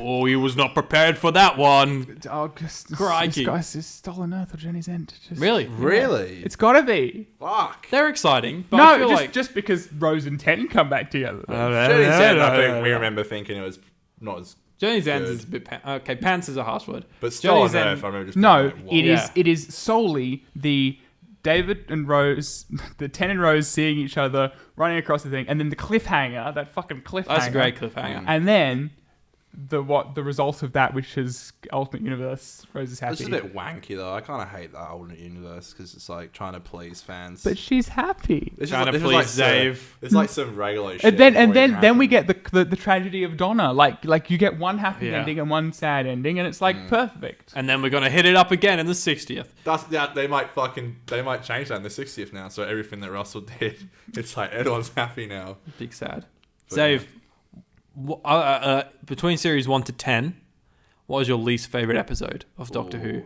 Oh, he was not prepared for that one. Oh, this Crikey. guy's just Stolen Earth or Jenny's End. Really? Really? It's got to be. Fuck. They're exciting, but I feel No, like... just because Rose and Ten come back together. Jenny's End, I think we remember thinking it was not as... Journey's End Good. is a bit... Okay, pants is a harsh word. But Stolen Journey's End- Earth, I remember just No, being like, it "Whoa." is. It is solely the David and Rose, the Ten and Rose seeing each other, running across the thing, and then the cliffhanger, that fucking cliffhanger. That's a great cliffhanger. And then the result of that, which is Ultimate Universe, Rose is happy. It's just a bit wanky, though. I kind of hate that alternate universe because it's like trying to please fans. But she's happy. It's Trying to it's please some- Dave. It's like some regular shit. And then before it even then we happened. get the tragedy of Donna. Like you get one happy Yeah. ending and one sad ending, and it's like perfect. And then we're going to hit it up again in the 60th. They might change that in the 60th now. So everything that Russell did, it's like everyone's happy now. Big sad. But Zave, between series 1 to 10, what was your least favourite episode of Doctor Who?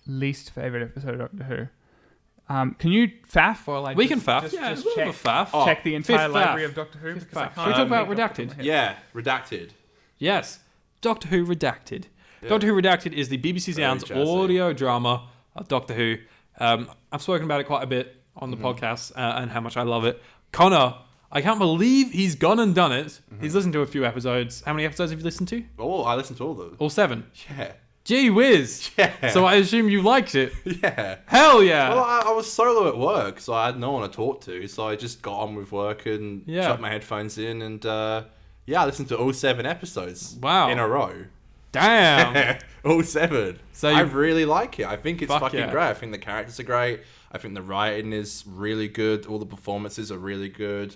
Least favorite episode of Doctor Who. Can you faff or like We can faff. Yeah, just we'll have check, a faff. Oh, check the entire fifth library faff. of Doctor Who? Fifth Because I faff. can't Should we talk about make off the top Redacted? of my head. Yeah, redacted. Yes. Doctor Who Redacted. Yeah. Doctor Who Redacted is the BBC Very Sounds jazzy. audio drama of Doctor Who. I've spoken about it quite a bit on the Mm-hmm. podcast and how much I love it. Connor, I can't believe he's gone and done it. Mm-hmm. He's listened to a few episodes. How many episodes have you listened to? Oh, I listened to all of them. All 7. Yeah. Gee whiz. Yeah. So I assume you liked it. Yeah. Hell yeah. Well, I was solo at work, so I had no one to talk to. So I just got on with work and Yeah. chucked my headphones in, and I listened to all 7 episodes. Wow. In a row. Damn. all 7. So I you- really like it. I think it's Fuck fucking yeah. great. I think the characters are great. I think the writing is really good. All the performances are really good.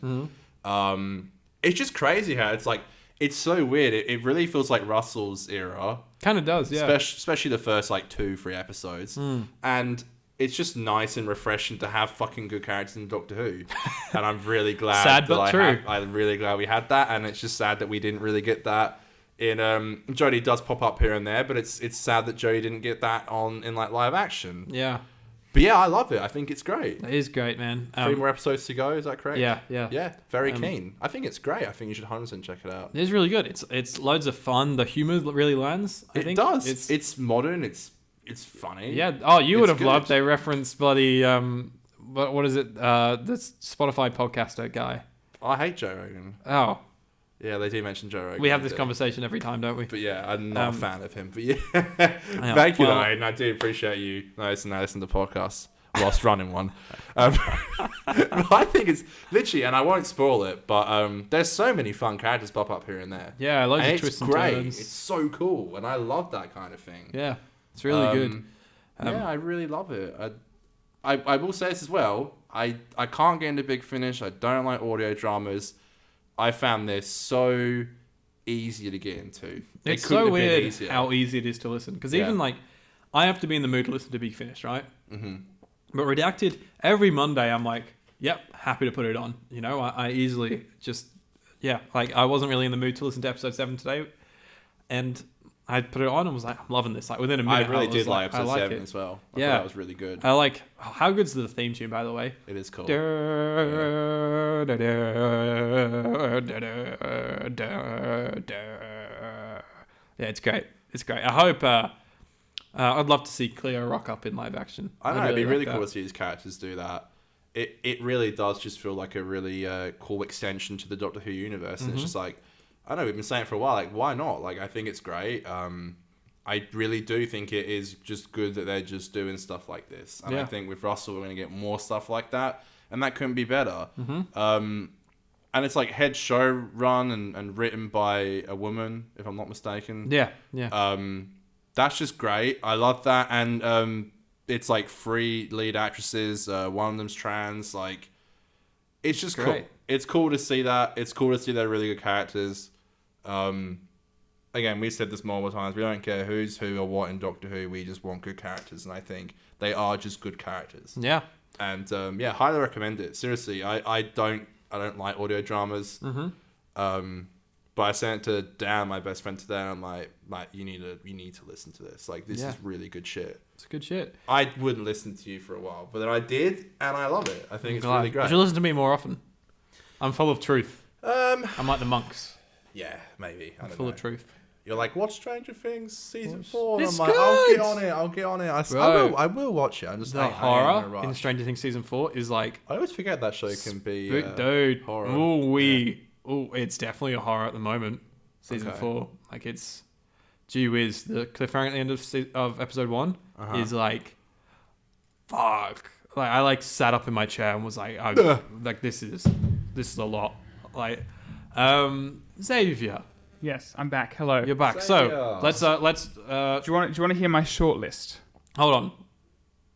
Mm-hmm. It's just crazy how it's like, it's so weird. It really feels like Russell's era. Kind of does, yeah. Especially the first like 2-3 episodes. And it's just nice and refreshing to have fucking good characters in Doctor Who. And I'm really glad Sad that but true. I'm really glad we had that, and it's just sad that we didn't really get that in Jodie does pop up here and there, but it's sad that Jodie didn't get that in like live action. Yeah. But yeah, I love it. I think it's great. It is great, man. 3 more episodes to go, is that correct? Yeah. Yeah, very keen. I think it's great. I think you should 100% check it out. It is really good. It's loads of fun. The humor really lands. I It think does. It's modern. It's funny. yeah. Oh, you would It's have loved. good. They reference bloody what is it? This Spotify podcaster guy. I hate Joe Rogan. Oh, Yeah, they do mention Joe Rogan. we have this do. conversation every time, don't we? But yeah, I'm not a fan of him. But yeah, Yeah, thank you, well- though, Aidan. I do appreciate you. Listen to podcasts whilst running one. But I think it's literally, and I won't spoil it, but there's so many fun characters pop up here and there. Yeah, loads And of it's twists and great. turns. It's so cool, and I love that kind of thing. Yeah, it's really good. Yeah, I really love it. I will say this as well. I can't get into Big Finish. I don't like audio dramas. I found this so easy to get into. It's couldn't so have been weird easier. how easy it is to listen. Because Yeah. even like, I have to be in the mood to listen to Big Finish, right? Mm-hmm. But Redacted, every Monday I'm like, yep, happy to put it on. You know, I easily just, yeah, like I wasn't really in the mood to listen to episode 7 today. And I put it on and was like, I'm loving this. Like within a I minute, really was did like I episode like 7 it. as well. I Yeah. thought that was really good. I like, how good's the theme tune, by the way? It is cool. Yeah, it's great. It's great. I hope. I'd love to see Cleo rock up in live action. I know, I'd it'd be really like cool that. to see these characters do that. It really does just feel like a really cool extension to the Doctor Who universe. And it's just like, I don't know, we've been saying it for a while, like, why not? Like, I think it's great. I really do think it is just good that they're just doing stuff like this. And I Yeah. think with Russell, we're going to get more stuff like that. And that couldn't be better. Mm-hmm. And it's like head show run and written by a woman, if I'm not mistaken. Yeah, yeah. That's just great. I love that, and it's like 3 lead actresses. One of them's trans. Like, it's just Great. cool. It's cool to see that. It's cool to see they're really good characters. Again, we said this multiple times. We don't care who's who or what in Doctor Who. We just want good characters, and I think they are just good characters. Yeah. And highly recommend it. Seriously, I don't like audio dramas. But I sent it to Dan, my best friend, today, and I'm like, you need to listen to this. Like, this is really good shit. It's good shit. I wouldn't listen to you for a while, but then I did, and I love it. I think it's really great. You should listen to me more often. I'm full of truth. I'm like the monks. Yeah, maybe. I'm full of truth. You're like, watch Stranger Things season 4. It's I'm like, good. I'll get on it. I will watch it. I'm just the horror in Stranger Things season 4 is like. I always forget that show can be dude. horror. It's definitely a horror at the moment. Season 4, like it's. Gee whiz, the cliffhanger at the end of episode 1 is like, fuck. Like I like sat up in my chair and was like, like this is a lot. Like, Xavier. Yes, I'm back. Hello. You're back. So let's. Do you want to hear my short list? Hold on.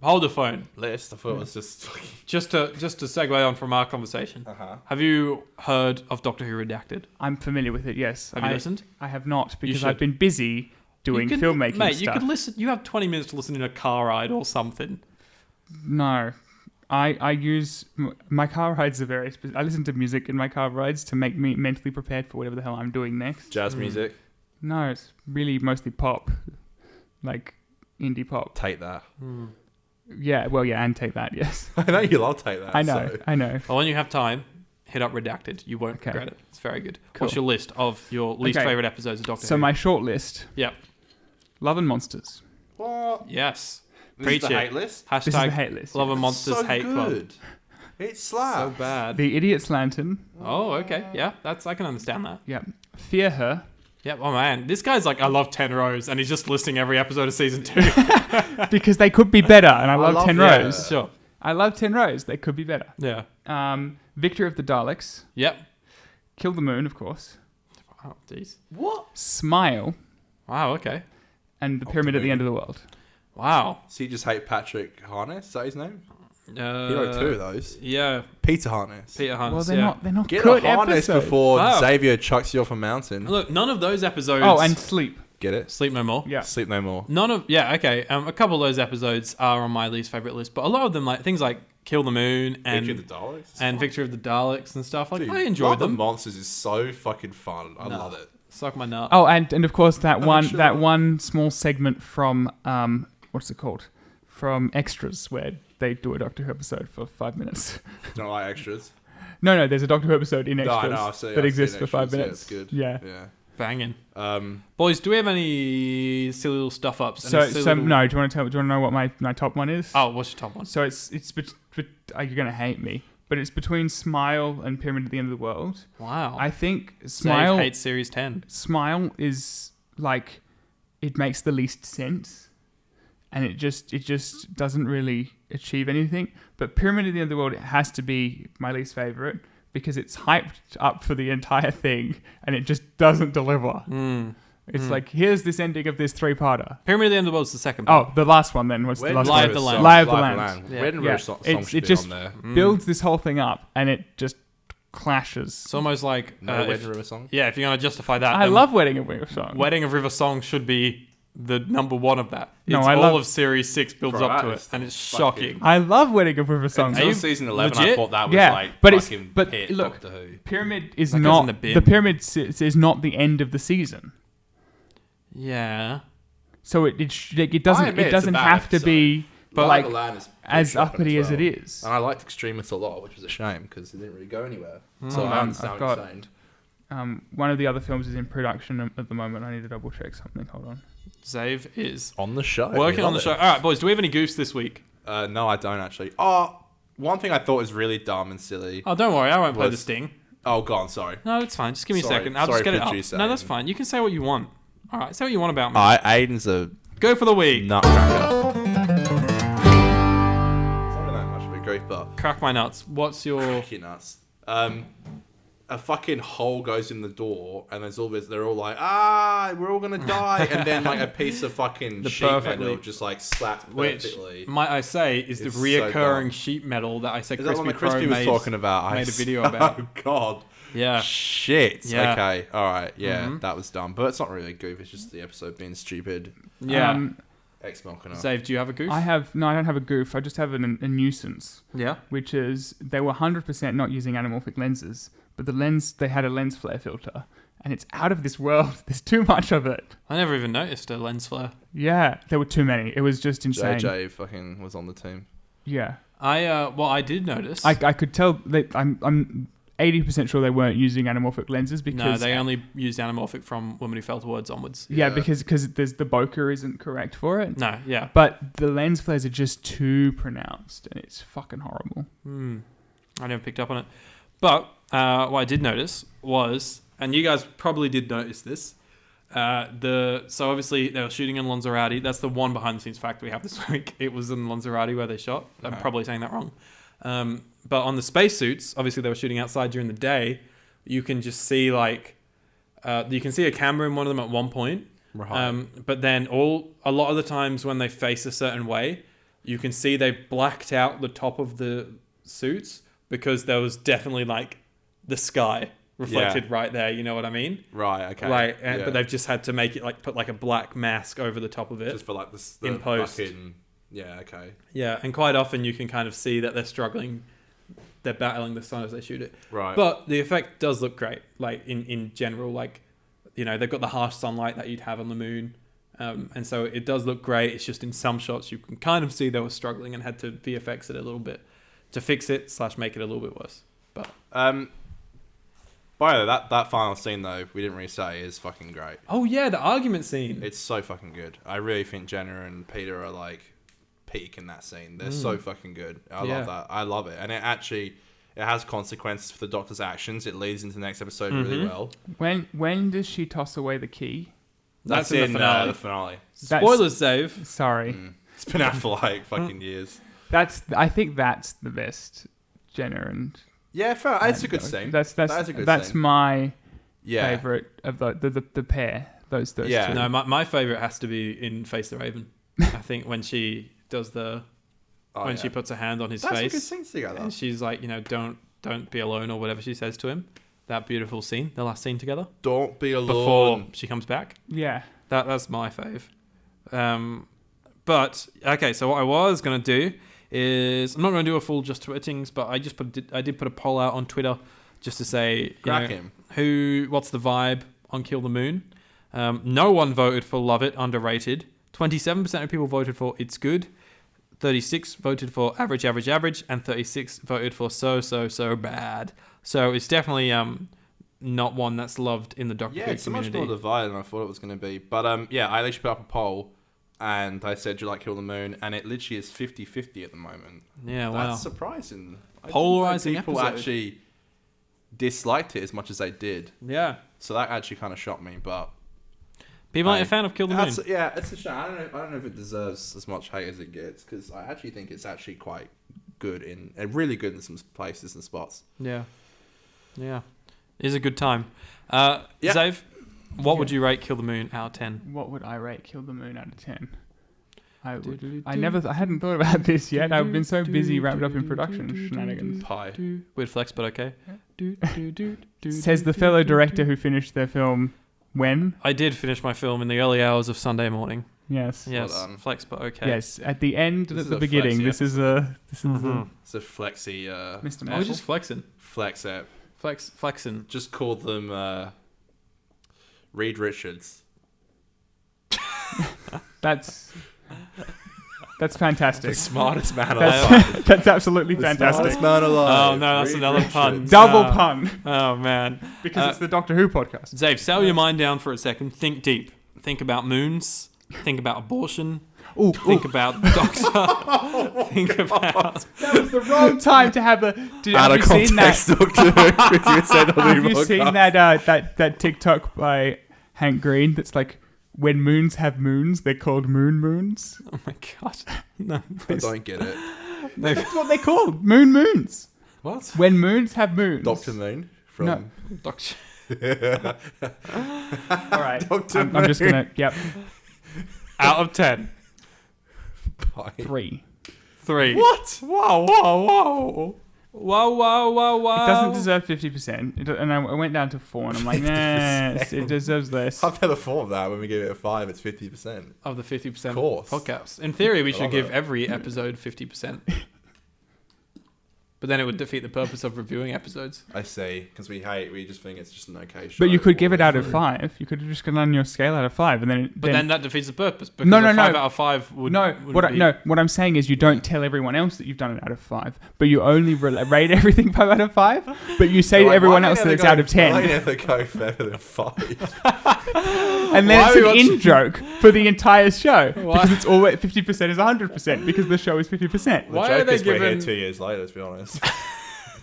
Hold the phone. List. I thought it was just. Just to segue on from our conversation. Have you heard of Doctor Who Redacted? I'm familiar with it. Yes. Have you listened? I have not because I've been busy doing filmmaking mate, stuff. you could listen. You have 20 minutes to listen in a car ride or something. No. I use my car rides are very. I listen to music in my car rides to make me mentally prepared for whatever the hell I'm doing next. Jazz music. No, it's really mostly pop, like indie pop. Take that. Yeah, well, yeah, and Take That. Yes. I know you love Take That. I know. Well, when you have time, hit up Redacted. You won't regret it. It's very good. Cool. What's your list of your least favorite episodes of Doctor Who? So my short list. Yep. Love and Monsters. What? Yes. This Preach is the it. hate list? Hashtag This is the hate list. Love and Monsters so Hate Club. good. It slaps. So bad. The Idiot's Lantern. Oh, okay. Yeah, I can understand that. Yeah. Fear Her. Yep. Oh man, this guy's like, I love 10 Rows, and he's just listing every episode of season 2. Because they could be better, and I love 10 Fear Rows. Her. Sure. I love 10 Rows. They could be better. Yeah. Victory of the Daleks. Yep. Kill the Moon, of course. Wow. Jeez. What? Smile. Wow. Okay. And the Pyramid at the End of the World. Wow. So you just hate Patrick Harness? Is that his name? He He wrote 2 of those. Yeah. Peter Harness. Peter Harness. Well, they're not Get good a harness episodes. before Wow. Xavier chucks you off a mountain. Look, none of those episodes. Oh, and Sleep. Get it? Sleep No More. Yeah. Sleep No More. Okay. A couple of those episodes are on my least favorite list, but a lot of them, like things like Kill the Moon and Victory of the Daleks. and Victory of the Daleks and stuff. Like, Dude, I enjoy Love them. and Monsters is so fucking fun. I love it. Suck my nut. Oh, and of course that sure. one small segment from what's it called? From Extras, where they do a Doctor Who episode for 5 minutes. Don't like extras. No, there's a Doctor Who episode in Extras I've seen that exists for 5 Extras. Yeah, minutes. it's good. Yeah. Banging. Yeah. Boys, do we have any silly little stuff ups? No. Do you want to know what my top one is? Oh, what's your top one? So you're gonna hate me, but it's between Smile and Pyramid at the End of the World. Wow. I think Smile hates Series 10. Smile is like it makes the least sense, and it just doesn't really achieve anything. But Pyramid at the End of the World has to be my least favorite because it's hyped up for the entire thing and it just doesn't deliver. It's like, here's this ending of this 3-parter. Pyramid at the End of the World is the second part. Oh, the last one then. What's the last Lie one? of the Land. Lie of the Land. Yeah. Red and Yeah. Rouge song should It be just on there. builds this whole thing up and it just clashes. It's almost like... No Red and River song? Yeah, if you're going to justify that... I then love Wedding of River Song. Wedding of River Song should be the number 1 of that. No, It's I all love- of Series 6 builds Bro, up to that it, is and it's fucking- shocking. I love Wedding of River Song. Until you season 11, I legit? thought that was Yeah, like but fucking hit look, Doctor Who. Pyramid is That goes not in the bin. the Pyramid is not the end of the season. Yeah. So it admit doesn't it's a bad have to be But like the Land is pretty as shocking uppity as well. it is. And I liked Extremists a lot, which was a shame because it didn't really go anywhere. So Hold I on, understand I've what you're got- saying. One of the other films is in production at the moment. I need to double check something. Hold on. Zave is On the show. working on the show. All right, boys, do we have any goofs this week? No, I don't actually. Oh, one thing I thought was really dumb and silly. Oh, don't worry. I won't play the Was- sting. Oh, go on, sorry. No, it's fine. Just give me Sorry. a second. I'll Sorry, just get it up. producer No, that's Aidan. fine. You can say what you want. All right, say what you want about me. Aiden's a Go for the week. nutcracker. It's not that much of a grief, but Crack my nuts. What's your... you nuts. a fucking hole goes in the door, and there's all this. They're all like, we're all gonna die, and then like a piece of fucking sheet metal just like slaps perfectly. Which, might I say, is the reoccurring sheet metal that I said Crispy was talking about. Made a video about. Oh god. Yeah. Shit. Yeah. Okay. All right. Yeah, that was dumb, but it's not really a goof. It's just the episode being stupid. Yeah. Ex-Malcolm. Zave, do you have a goof? I don't have a goof. I just have a nuisance. Yeah. Which is they were 100% not using anamorphic lenses, but they had a lens flare filter, and it's out of this world. There's too much of it. I never even noticed a lens flare. Yeah, there were too many. It was just insane. JJ fucking was on the team. Yeah. I did notice. I could tell that I'm 80% sure they weren't using anamorphic lenses because... No, they only used anamorphic from Women Who Fell to Words onwards. Yeah, because there's the bokeh isn't correct for it. No, yeah. But the lens flares are just too pronounced, and it's fucking horrible. I never picked up on it. But what I did notice was, and you guys probably did notice this, so obviously they were shooting in Lanzarote. That's the one behind the scenes fact we have this week. It was in Lanzarote where they shot. I'm probably saying that wrong. But on the spacesuits, obviously they were shooting outside during the day. You can just see you can see a camera in one of them at one point. Right. But then a lot of the times when they face a certain way, you can see they've blacked out the top of the suits because there was definitely like the sky reflected right there. You know what I mean? Right. Okay. Right. But they've just had to make it like put like a black mask over the top of it. Just for like the in post. Fucking, yeah. Okay. Yeah, and quite often you can kind of see that they're struggling. They're battling the sun as they shoot it. Right. But the effect does look great. Like in general, like, you know, they've got the harsh sunlight that you'd have on the moon. And so it does look great. It's just in some shots you can kind of see they were struggling and had to VFX it a little bit to fix it / make it a little bit worse. But by the way, that final scene though, we didn't really say, is fucking great. oh yeah, the argument scene. It's so fucking good. I really think Jenna and Peter are like peak in that scene. They're so fucking good. I love that. I love it. And it has consequences for the Doctor's actions. It leads into the next episode really well. When does she toss away the key? That's in the finale. The finale. Spoilers, Dave. Sorry. It's been out for like fucking years. I think that's the best Jenna and... Yeah, fair. It's a good scene. That's a good that's scene. My favorite of the pair. Those two. No, my favorite has to be in Face the Raven. I think when she does she puts her hand on his face. That's a good scene together. And she's like, you know, don't be alone or whatever she says to him. That beautiful scene, the last scene together. Don't be alone. Before she comes back. Yeah. That's my fave. But okay, so what I was gonna do is I'm not gonna do a full just Twittings, but I did put a poll out on Twitter just to say, what's the vibe on Kill the Moon? No one voted for Love It, underrated. 27% of people voted for It's Good. 36 voted for average, and 36 voted for so bad. So it's definitely not one that's loved in the Doctor Who community. Yeah, it's much more divided than I thought it was going to be. But I literally put up a poll and I said, do you like Kill the Moon? And it literally is 50-50 at the moment. Yeah, wow. That's surprising. Polarizing people episode. Actually disliked it as much as they did. Yeah. So that actually kind of shocked me, but... People ain't a fan of Kill the Moon. Yeah, it's a shame. I don't know if it deserves as much hate as it gets, because I actually think it's actually quite good really good in some places and spots. Yeah. It is a good time. Zave, what would you rate Kill the Moon out of 10? What would I rate Kill the Moon out of 10? I hadn't thought about this yet. I've been so busy wrapped up in production shenanigans. Pie. Weird flex, but okay. Says the fellow director who finished their film when? I did finish my film in the early hours of Sunday morning. Yes. Well flex, but okay. Yes, at the end, at the beginning. This is a it's a flexy. Mr. I was just flexing. Flex app. Flexing. Just call them Reed Richards. That's fantastic. The smartest man alive. That's absolutely fantastic. Smartest man alive. Oh no, that's another pun. Double pun. Oh man. Because it's the Doctor Who podcast. Zave, settle your mind down for a second. Think deep. Think about moons. Think about abortion. Think about the Doctor. Think about... That was the wrong time to have a... Out of context, Doctor Who. Have you seen that TikTok by Hank Green that's like, when moons have moons, they're called moons? Oh my god. No, I don't get it. That's what they're called. Moons. What? When moons have moons. Dr. Moon? from No. Doctor. All right. Doctor I'm just gonna. Yep. Out of 10. 3. 3. What? Whoa, whoa, whoa. Whoa, whoa, whoa, whoa. It doesn't deserve 50%. And I went down to 4, and I'm like, nah, it deserves less. I've never thought of that. When we give it a 5, it's 50%. Of the 50% course. podcast. In theory, we should love give it. every episode 50%. But then it would defeat the purpose of reviewing episodes. I see, because we just think it's just an okay show. But you could give it out of through. 5. You could have just gone on your scale out of 5, and then. But then that defeats the purpose. Because No, a 5 no. out of 5 would. What I'm saying is you don't tell everyone else that you've done it out of 5, but you only rate everything 5 out of 5. But you say to everyone else that it's out of 10. I never go further than 5. And then Why it's are an we watching- in-joke for the entire show. Why? Because it's always 50% is 100%, because the show is 50%. The Why joke are they is we're here giving- 2 years later, let's be honest.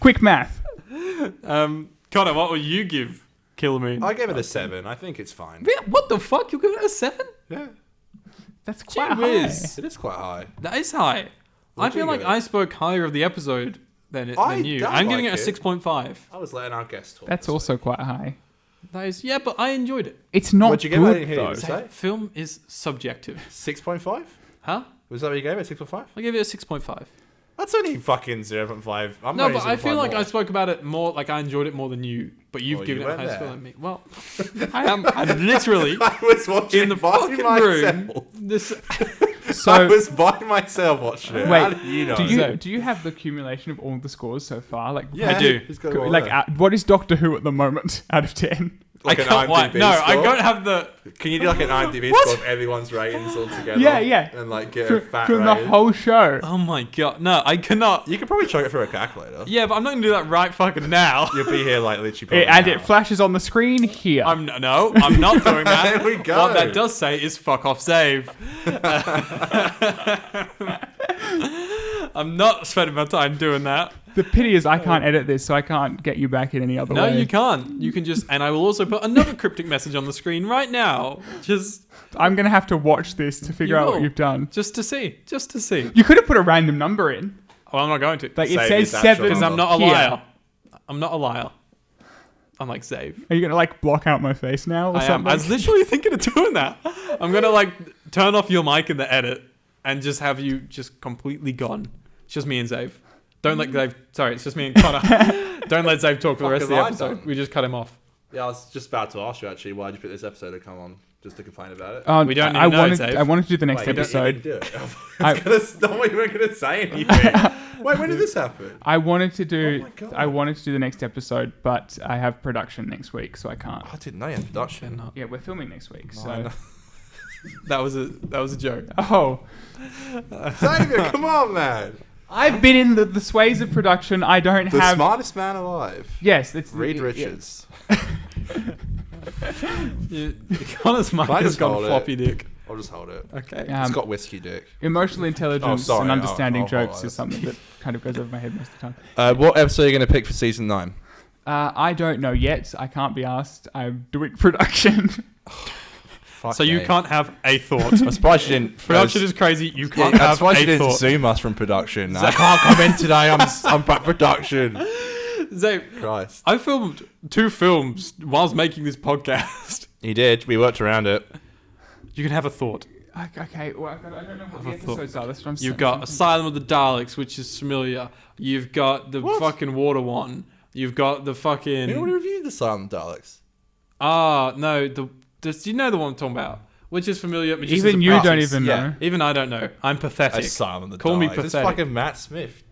Quick math. Connor, what will you give Kill Me? I gave it a 7. I think it's fine. What the fuck? You give it a 7? Yeah, That's Gee quite high. whiz. it is quite high. That is high. What I do you feel like give it? I spoke higher of the episode than you. I I'm giving like it a 6.5. I was letting our guests talk. That's this also week. quite high. That is, yeah, but I enjoyed it. It's not What'd you give it? I good, didn't hear you though. say. Film is subjective. 6.5? Huh? Was that what you gave it? 6.5? I gave it a 6.5. That's only fucking 0.5. I'm No, only but I feel 0.5 like more. I spoke about it more, like I enjoyed it more than you. But you've Well, given you it a weren't higher score there. than me. Well, I'm literally I was watching in the by fucking myself. room. This I So, was by myself watching it. Wait, How do you know? do you have the accumulation of all the scores so far? Like, Yeah, I do. He's got it all Like, there. what is Doctor Who at the moment out of 10? Like I an can't. Why? IMDb No, I score? don't have the. Can you do like an IMDb What? score of everyone's ratings all together? Yeah. And like get a fat From the rating? whole show. Oh my god! No, I cannot. You could probably chuck it through a calculator. Yeah, but I'm not gonna do that right fucking now. You'll be here like literally. Probably And an it hour. flashes on the screen here. I'm not doing that. There we go. What that does say is fuck off, save. I'm not spending my time doing that. The pity is I can't edit this, so I can't get you back in any other No, way. you can't. You can just, and I will also put another cryptic message on the screen right now, just I'm going to have to watch this to figure You out what will. you've done. to see. You could have put a random number in. Oh, I'm not going to, Like, it Save says his actual 7. because I'm not a here. liar. I'm not a liar. I'm like save. Are you going to, like, block out my face now or I am. something? I was literally thinking of doing that. I'm gonna like turn off your mic in the edit and just have you just completely gone. It's just me and Zave. Don't let Zave. Sorry, it's just me and Connor. Don't let Zave talk for the rest of the Fuck have I episode. done? We just cut him off. Yeah, I was just about to ask you actually, why did you put this episode to come on? Just to complain about it? Oh, We don't I even know, wanted, Dave. I wanted to do the next Wait, you didn't episode. do it. I- I was gonna, you weren't gonna say anything. Wait, when did this happen? I wanted to do. Oh my God. I wanted to do the next episode, but I have production next week, so I can't. I didn't know you had production. Yeah, we're filming next week, No, so. I know. That was a joke. Oh, Xavier, come on, man. I've been in the sways of production. I don't The have. smartest man alive. Yes, it's Reed yeah. Richards. Connor's mic Can I has just gone hold it? floppy dick. I'll just hold it. Okay. It's got whiskey dick. Emotional intelligence sorry, and understanding I'll jokes hold is it. something that kind of goes over my head most of the time. What episode are you going to pick for season 9? I don't know yet. I can't be asked. I'm doing production. So you can't have a thought. I'm surprised you didn't. Production is crazy. You can't I'm have surprised you a didn't thought. zoom us from production. I can't come in today. I'm back production. Zave, Christ. I filmed 2 films whilst making this podcast. You did. We worked around it. You can have a thought. Okay, well, I don't know what the Have a thought. episodes are. That's what I'm saying. You've got Asylum of the Daleks, which is familiar. You've got the What? fucking water one. You've got the You fucking. already reviewed the Silent Daleks. No, do you know the one I'm talking about? Which is familiar. Which is Even a you practice. don't even Yeah. know. Even I don't know. I'm pathetic. Asylum of the Call me Daleks. It's pathetic. fucking Matt Smith.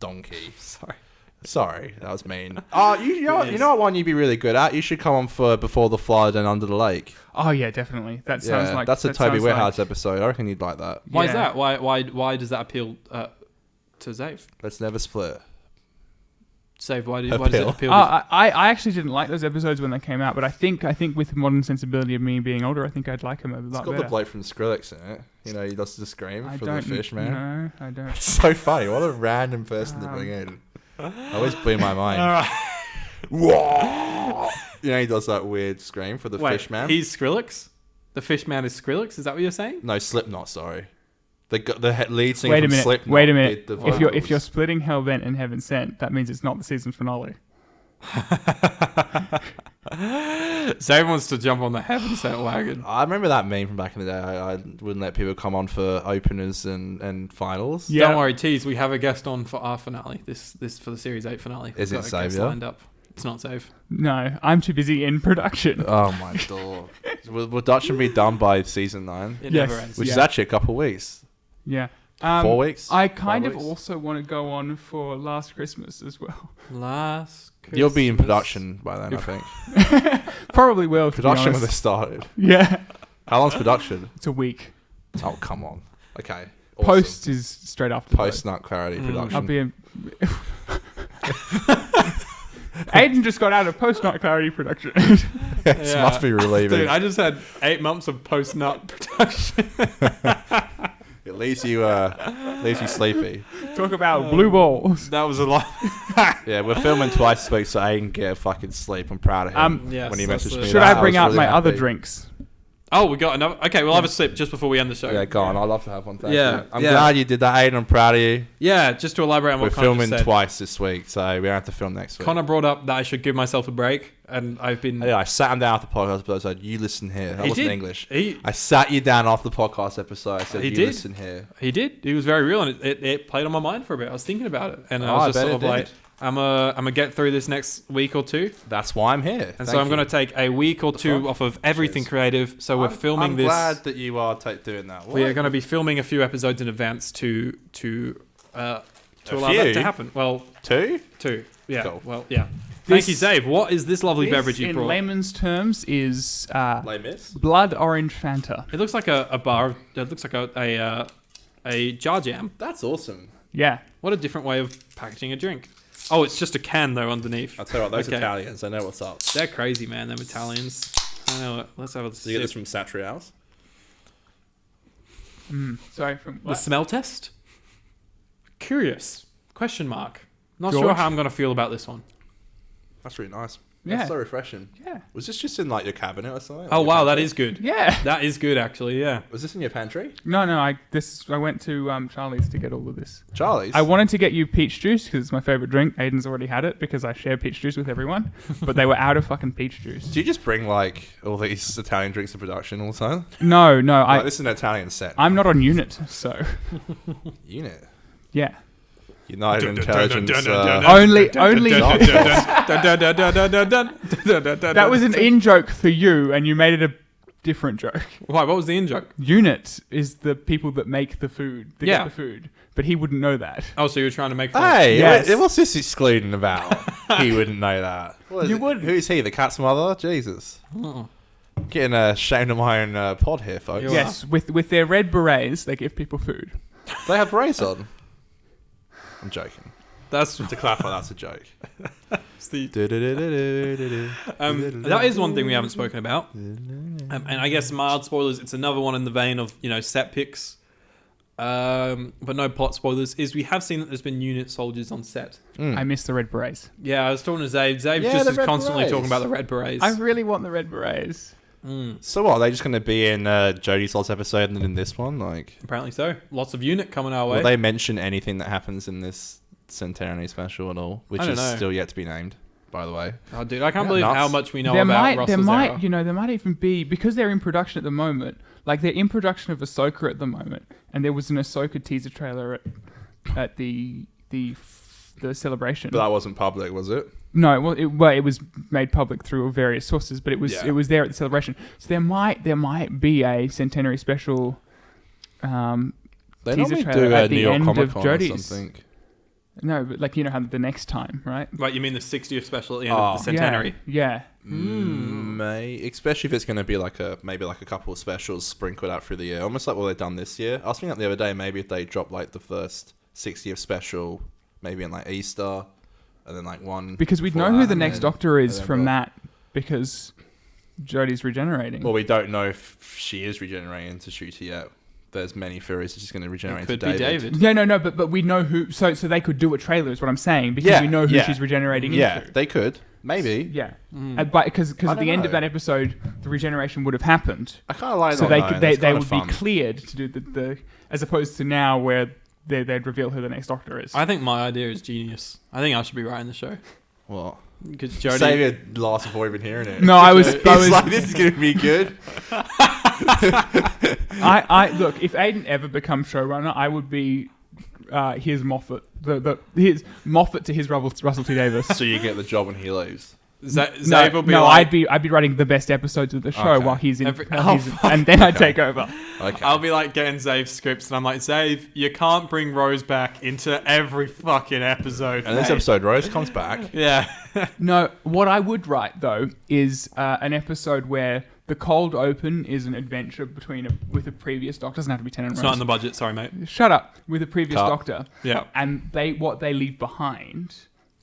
Donkey. Sorry. Sorry, that was mean. You know what one you'd be really good at? You should come on for Before the Flood and Under the Lake. Oh yeah, definitely. That sounds like that's a that Toby sounds Warehouse episode. I reckon you'd like that. Why is Yeah. that? Why does that appeal to Zave? Let's never split. Zave, why does Appeal. it appeal? I actually didn't like those episodes when they came out, but I think with modern sensibility of me being older, I think I'd like them a It's lot got better. the bloke from Skrillex in it. You know, he does the scream I for don't the fish man. No, I don't. It's so funny. What a random person to bring in. Always blew my mind. All right. Whoa! You know, he does that weird scream for the Wait, fish man. he's Skrillex? The fish man is Skrillex? Is that what you're saying? No, Slipknot. Sorry, the lead singer Wait a from minute. Slipknot. Wait a minute. did the If you're vocals. splitting Hellbent and Heaven Sent, that means it's not the season finale. Zay wants to jump on the heaven set wagon. I remember that meme from back in the day. I wouldn't let people come on for openers and finals. Yeah. Don't worry, tease. We have a guest on for our finale. This for the Series 8 finale. Is We've it got a guest Xavier? lined up. It's not safe. No, I'm too busy in production. Oh my god. Will Dutchman be done by season 9? It Yes. never ends. Which is Yeah. actually a couple of weeks. Yeah. 4 weeks? I kind 5 of weeks? also want to go on for Last Christmas as well. Last Christmas. You'll be in production by then, I think. Probably will. To Production be when they honest. started. Yeah. How long's production? It's a week. Oh, come on. Okay. Awesome. Post is straight after. Post Nut Clarity production. I'll be in. Aidan just got out of post nut clarity production. It Yeah. must be relieving. Dude, I just had 8 months of post-nut production. It leaves you sleepy. Talk about blue balls. That was a lot. Yeah, we're filming twice this week, so I can get a fucking sleep. I'm proud of him. Yes, when he that's messaged the- me, Should that, I bring was out really my other happy. drinks? Oh, we got another. Okay, we'll have a sip just before we end the show. Yeah, go on. I'd love to have one. Thank Yeah, you. I'm yeah. glad you did that, Aidan. I'm proud of you. Yeah, just to elaborate on We're what Conor filming just said. twice this week, so we don't have to film next week. Connor brought up that I should give myself a break, and I've been. Yeah, I sat him down after the podcast episode. I said, "You listen here." That He wasn't did. English. He I sat you down after the podcast episode. I said, He "You did. listen here." He did. He was very real, and it played on my mind for a bit. I was thinking about it, and Oh, I was I just bet sort it of like, did. I'm gonna get through this next week or two, That's why I'm here. and so I'm gonna take a week or two off of everything Cheers. creative. So we're filming I'm this. glad that you are doing that. We are going to be filming a few episodes in advance to allow few? that to happen. Well, 2. 2. Yeah. Cool. Well, yeah. This- Thank you, Dave. What is this lovely beverage you in brought? layman's terms, is Les Mis. blood orange Fanta. It looks like a bar. It looks like a jar jam. That's awesome. Yeah. What a different way of packaging a drink. Oh, it's just a can though underneath. I'll tell you what, those Okay. Italians, they know what's up. They're crazy, man. Them Italians. I know it. Let's have a Did you get this sip. from Satrials? Sorry, from The what? smell test. Curious. Question mark. Not George? sure how I'm going to feel about this one. That's really nice. Yeah. That's so refreshing. Yeah. Was this just in like your cabinet or something? Oh Like, your wow, that pantry? is good. Yeah. That is good actually. Yeah. Was this in your pantry? No, I went to Charlie's to get all of this. Charlie's? I wanted to get you peach juice because it's my favorite drink. Aidan's already had it because I share peach juice with everyone, but they were out of fucking peach juice. Do you just bring like all these Italian drinks to production all the time? No, Like, this is an Italian set. I'm not on unit, so Unit. yeah. United Intelligence. Only. That That was an in joke for you, and you made it a different joke. Why? What was the in joke? Unit is the people that make the food. That Yeah. get the food, but he wouldn't know that. Oh, so you were trying to make fun. Hey, Yes. what's this excluding about? He wouldn't know that. What is You it? wouldn't. Who's he? The cat's mother? Jesus. Oh. Getting ashamed of my own pod here, folks. You Yes, with their red berets, they give people food. They have berets on. I'm joking. That's To clarify, that's a joke. the. That is one thing we haven't spoken about, and I guess mild spoilers. It's another one in the vein of set picks, but no plot spoilers. Is we have seen that there's been unit soldiers on set. I miss the red berets. Yeah, I was talking to Zabe. Zabe Yeah, just the is red constantly berets. talking about the red berets. I really want the red berets. So what? Are they just going to be in Jodie's last episode and then in this one? Like, Apparently so. Lots of unit coming our way. will they mention anything that happens in this Centenary special at all? Which I don't is know. still yet to be named, by the way. Oh, dude, I can't Yeah, believe nuts. how much we know there about might, Ross there Azara. might, there might even be, because they're in production at the moment. Like they're in production of Ahsoka at the moment, and there was an Ahsoka teaser trailer at the celebration. But that wasn't public, was it? No, it was made public through various sources, but it was Yeah. it was there at the celebration. So there might be a centenary special. They Teaser normally trailer do at a the New York end Comic of Con or Jodie's. something. No, but like how the next time, right? Right, you mean the 60th special at the end of the centenary? Yeah. May, especially if it's going to be maybe a couple of specials sprinkled out through the year, almost like what they've done this year. I was thinking that the other day, maybe if they drop like the first 60th special, maybe in like Easter, and then like one Because we'd before know who that, the and next then Doctor is November. from that, because Jodie's regenerating. Well, we don't know if she is regenerating to Shooter yet. There's many theories that she's going to regenerate It could to be David. No, but we know who. So they could do a trailer, is what I'm saying, because we know who she's regenerating Yeah, into. they could. Maybe. Yeah, but because I at the don't end of know. that episode, the regeneration would have happened. I kind of like So that. they would be cleared to do the as opposed to now where they'd reveal who the next Doctor is. I think my idea is genius. I think I should be writing the show. What? Because Save Jodie. it last before even hearing it. No, I was like, this is gonna be good. I look, if Aidan ever becomes showrunner, I would be his Moffat, his Moffat to his Russell T Davies. So you get the job when he leaves. Zave will be no, like, I'd be writing the best episodes of the show Okay. while he's in, fuck. and then I'd take over. Okay. I'll be like getting Zave's scripts, and I'm like, Zave, you can't bring Rose back into every fucking episode. And this mate." episode, Rose comes back. Yeah. No, what I would write though is an episode where the cold open is an adventure with a previous Doctor. Doesn't have to be Tennant It's Rose. not in the budget, sorry, mate. Shut up. With a previous Cut. Doctor. Yeah. And what they leave behind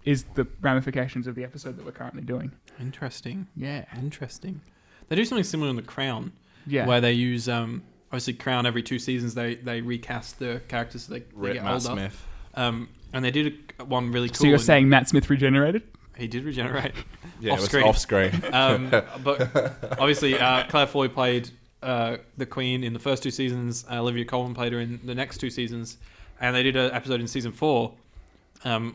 is the ramifications of the episode that we're currently doing. Interesting. Yeah. Interesting. They do something similar in The Crown, Yeah. where they use, obviously, Crown every 2 seasons, they recast the characters so they Rip get Matt older. Smith. And they did one really cool. So you're and saying Matt Smith regenerated? he did regenerate. Yeah, Off it was screen. off screen. But obviously, Claire Foy played the Queen in the first 2 seasons. Olivia Colman played her in the next 2 seasons. And they did an episode in season 4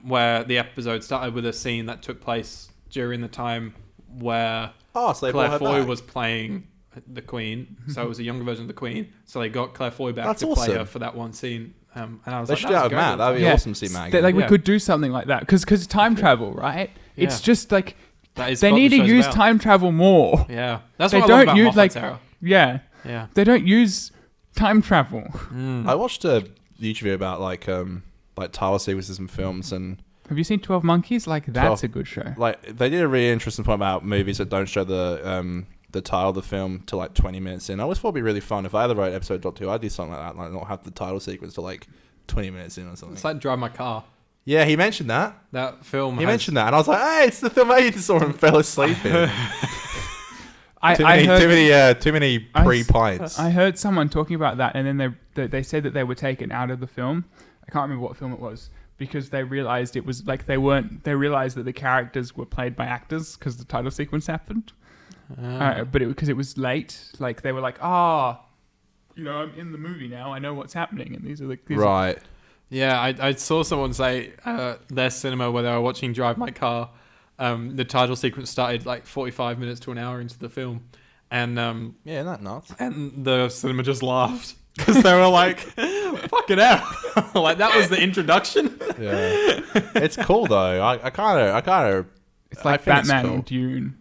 where the episode started with a scene that took place during the time where Oh, so they Claire brought her Foy back. was playing the Queen. So it was a younger version of the Queen. So they got Claire Foy back That's to play awesome. her for that one scene. And I was They like, should that's have great. Matt. That'd be Yeah. awesome to see Matt That, again. we Yeah. could do something like that. Because time travel, right? It's Yeah. just like That is they what need the to show's use about. time travel more. Yeah. That's They what I love don't about use Moffat's like era. yeah. Yeah. They don't use time travel. I watched a YouTube video about like title sequences and films, and Have you seen 12 Monkeys? Like that's 12. a good show. like they did a really interesting point about movies that don't show the title of the film till like 20 minutes in. I always thought it'd be really fun if I ever wrote episode .2, I'd do something like that, like not have the title sequence till like 20 minutes in or something. It's like Drive My Car. Yeah, he mentioned that. That film. He mentioned that, and I was like, "Hey, it's the film I saw and fell asleep in." Too many pre-pints. I heard someone talking about that, and then they said that they were taken out of the film. I can't remember what film it was because they realized it was like they realized that the characters were played by actors because the title sequence happened. But because it was late, like they were like, I'm in the movie now. I know what's happening, and these are Right. Yeah, I saw someone say their cinema where they were watching Drive My Car. The title sequence started like 45 minutes to an hour into the film, and Yeah, isn't that nuts? and the cinema just laughed because they were like, "Fucking hell!" Like that was the introduction. Yeah, it's cool though. I kind of. It's like I think it's Batman cool. and Dune.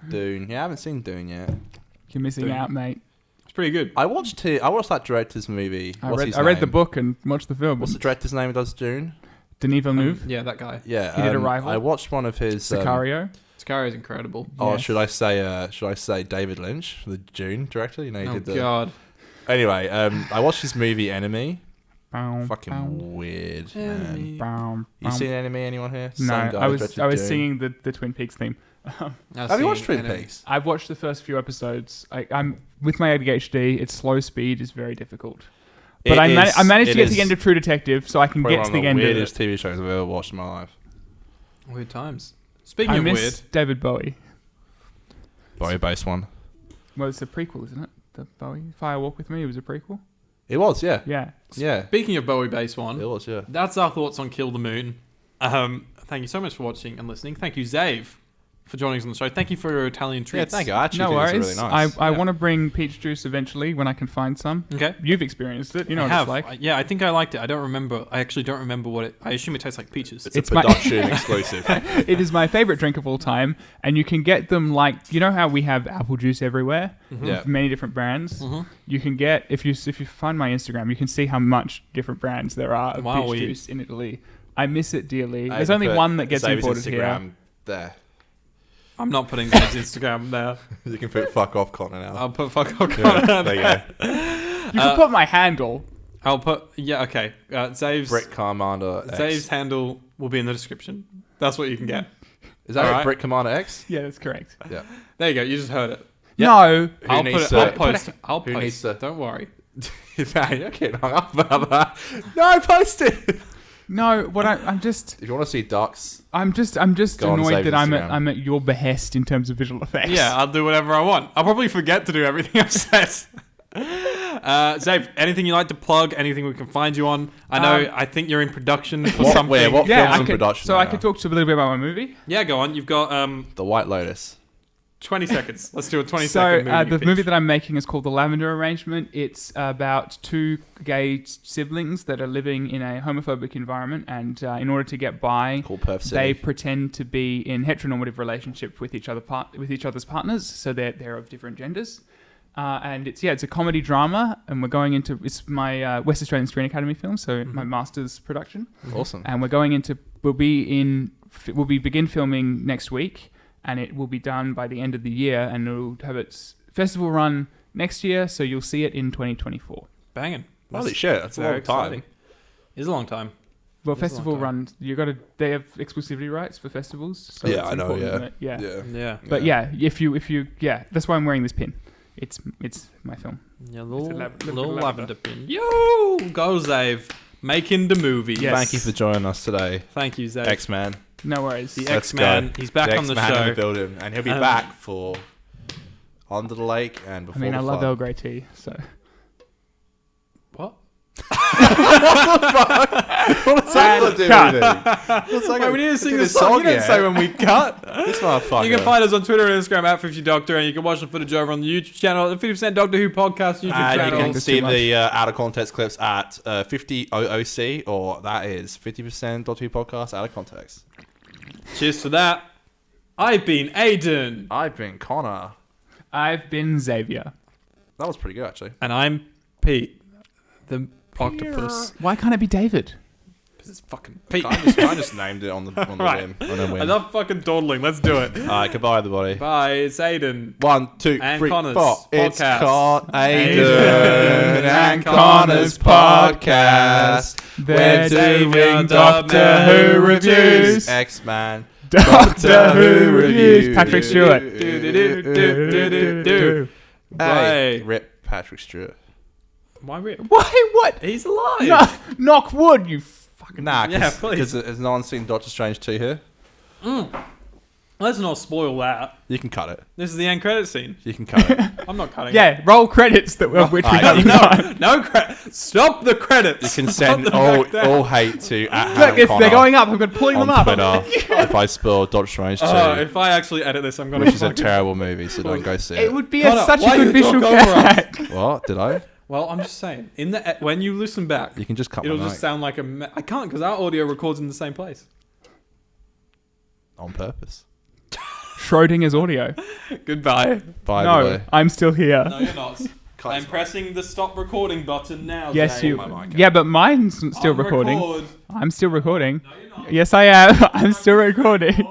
Dune. Yeah, I haven't seen Dune yet. You're missing Dune. out, mate. It's pretty good. I watched that director's movie. I What's his read the name? book and watched the film. What's the director's name who does Dune? Denis Villeneuve, Yeah, that guy. Yeah, He did Arrival. I watched one of his. Sicario. Sicario's incredible. Oh, Yes. should I say David Lynch, the Dune director? You know, he Oh did the. God. Anyway, I watched his movie Enemy. Bow, Fucking bow, weird, Enemy. man. bow, You bow. seen Enemy? Anyone here? No, Same guy I who was directed Dune. singing the Twin Peaks theme. Have you watched Twin Peaks? I've watched the first few episodes. I'm with my ADHD. Its slow speed is very difficult. But I managed to get to the end of True Detective, so I can Probably get one to of the the end of weirdest it. TV shows I've ever watched in my life. Weird times. Speaking I of miss weird, David Bowie. Bowie-based one. Well, it's a prequel, isn't it? The Bowie Fire Walk with Me. It was a prequel. It was, yeah. Yeah. Yeah. speaking of Bowie-based one, It was, yeah. that's our thoughts on Kill the Moon. Thank you so much for watching and listening. Thank you, Zave, for joining us on the show. Thank you for your Italian Yeah, treats. thank you. I actually No think worries. it's really nice. I Yeah. want to bring peach juice eventually when I can find some. Okay. You've experienced it. You know I what have. it's like. Yeah, I think I liked it. I don't remember. I actually don't remember what it. I assume it tastes like peaches. It's It's a my- production exclusive. It is my favorite drink of all time, and you can get them like you know how we have apple juice everywhere, Yeah. of many different brands. Mhm. You can get if you find my Instagram, you can see how much different brands there are of Wow, peach we- juice in Italy. I miss it dearly. I There's only put one that gets Xavier's imported here. Instagram there. I'm not putting Zave's Instagram there. You can put fuck off Conor now. I'll put fuck off. Yeah, there you go. You can put my handle. I'll put okay. Zave's Brick Commander X. Zave's handle will be in the description. That's what you can get. Is that All right? right. Brick Commander X? Yeah, that's correct. Yeah. There you go. You just heard it. Yeah. No, Who I'll needs put it. to- I'll post. I'll who post. needs to- Don't worry. Man, you're getting hung up about that. No, post it. no. What I'm just If you want to see ducks, Go on Zave's annoyed that Instagram. I'm at your behest in terms of visual effects. Yeah, I'll do whatever I want. I'll probably forget to do everything I've said. Zave, anything you like to plug? Anything we can find you on? I know. I think you're in production for What- something. where- what- Yeah, films I in could, production so right I now? could talk to a little bit about my movie. Yeah, go on. You've got The White Lotus. 20 seconds. Let's do a 20 So second movie. the pitch. movie that I'm making is called The Lavender Arrangement. It's about two gay siblings that are living in a homophobic environment, and in order to get by, Called Perth City. they pretend to be in heteronormative relationship with each other's partners. So they're of different genders. And it's a comedy drama, and we're going into it's my West Australian Screen Academy film, so my master's production. Awesome. And we'll begin filming next week, and it will be done by the end of the year, and it'll have its festival run next year, so you'll see it in 2024. Banging. Holy shit, that's a very long time. exciting. It's a long time. Well, It's a long festival time. run, they have exclusivity rights for festivals. So Yeah, it's I know, important yeah. that- Yeah. But if you that's why I'm wearing this pin. It's my film. Yeah, Little little lavender. lavender pin. Yo, go Zave. Making the movie. Yes. Thank you for joining us today, Thank you, Zave. X-Man. No worries. The Let's X-Man. go. He's back on the X-Man in the show. building, and he'll be back for Under the Lake and Before I the love Flood. Earl Grey tea, so. What? What does that got to do Cut. with anything? Wait, we need to sing the this song. You didn't yet. say when we cut. This motherfucker. You can find us on Twitter and Instagram at 50Doctor, and you can watch the footage over on the YouTube channel, the 50% Doctor Who podcast YouTube And you channel. can That's see too the out of context clips at 50OOC, or that is 50% Doctor Who podcast out of context. Cheers to that. I've been Aidan. I've been Connor. I've been Xavier. That was pretty good, actually. And I'm Pete, the octopus. Why can't it be David? Because it's fucking Pete. I just named it on the Right. whim. On a whim. Enough fucking dawdling. Let's do it. All right, goodbye, everybody. Bye. It's Aidan. 1, 2, And 3, Connor's 4. It's podcast. Aidan and Connor's podcast. They're doing doing Doctor Doctor Who Who reviews. X-Man. Doctor Who reviews. Patrick Stewart. Do. Hey, Bye. rip Patrick Stewart. Why? Why? What? He's alive. No, knock wood, you fucking. Nah, Yeah, please. because has no one seen Doctor Strange 2 here? Let's not spoil that. You can cut it. This is the end credit scene. You can cut it. I'm not cutting it. Yeah, roll credits that were which we Alright, haven't done. No credit. Stop the credits. You can Stop send them all back down. all hate to at Look, if Connor they're going up, I'm going to pull them on up. Twitter if I spoil Doctor Strange 2, If I actually edit this, I'm going to. which is a terrible movie, so don't go see It it. would be Connor, such why a good you talk visual over us? gag. What? Did I? Well, I'm just saying. When you listen back, You can just cut it'll my just mic sound like a. I can't because our audio records in the same place. on purpose. Schrodinger's audio. Goodbye. By the No, way. I'm still here. No, you're not. I'm pressing the stop recording button now. Yes, Zane. you. my mic. Yeah, but mine's still On recording. record. I'm still recording. No, you're not. Yes, I am. I'm still recording.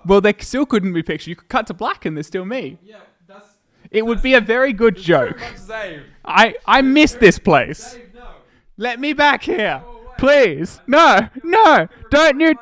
Well, they still couldn't be pictured. You could cut to black and there's still me. Yeah, that's. It would be a very good joke. Zave. I miss this place. Zave, no. Let me back here. Please. No, don't you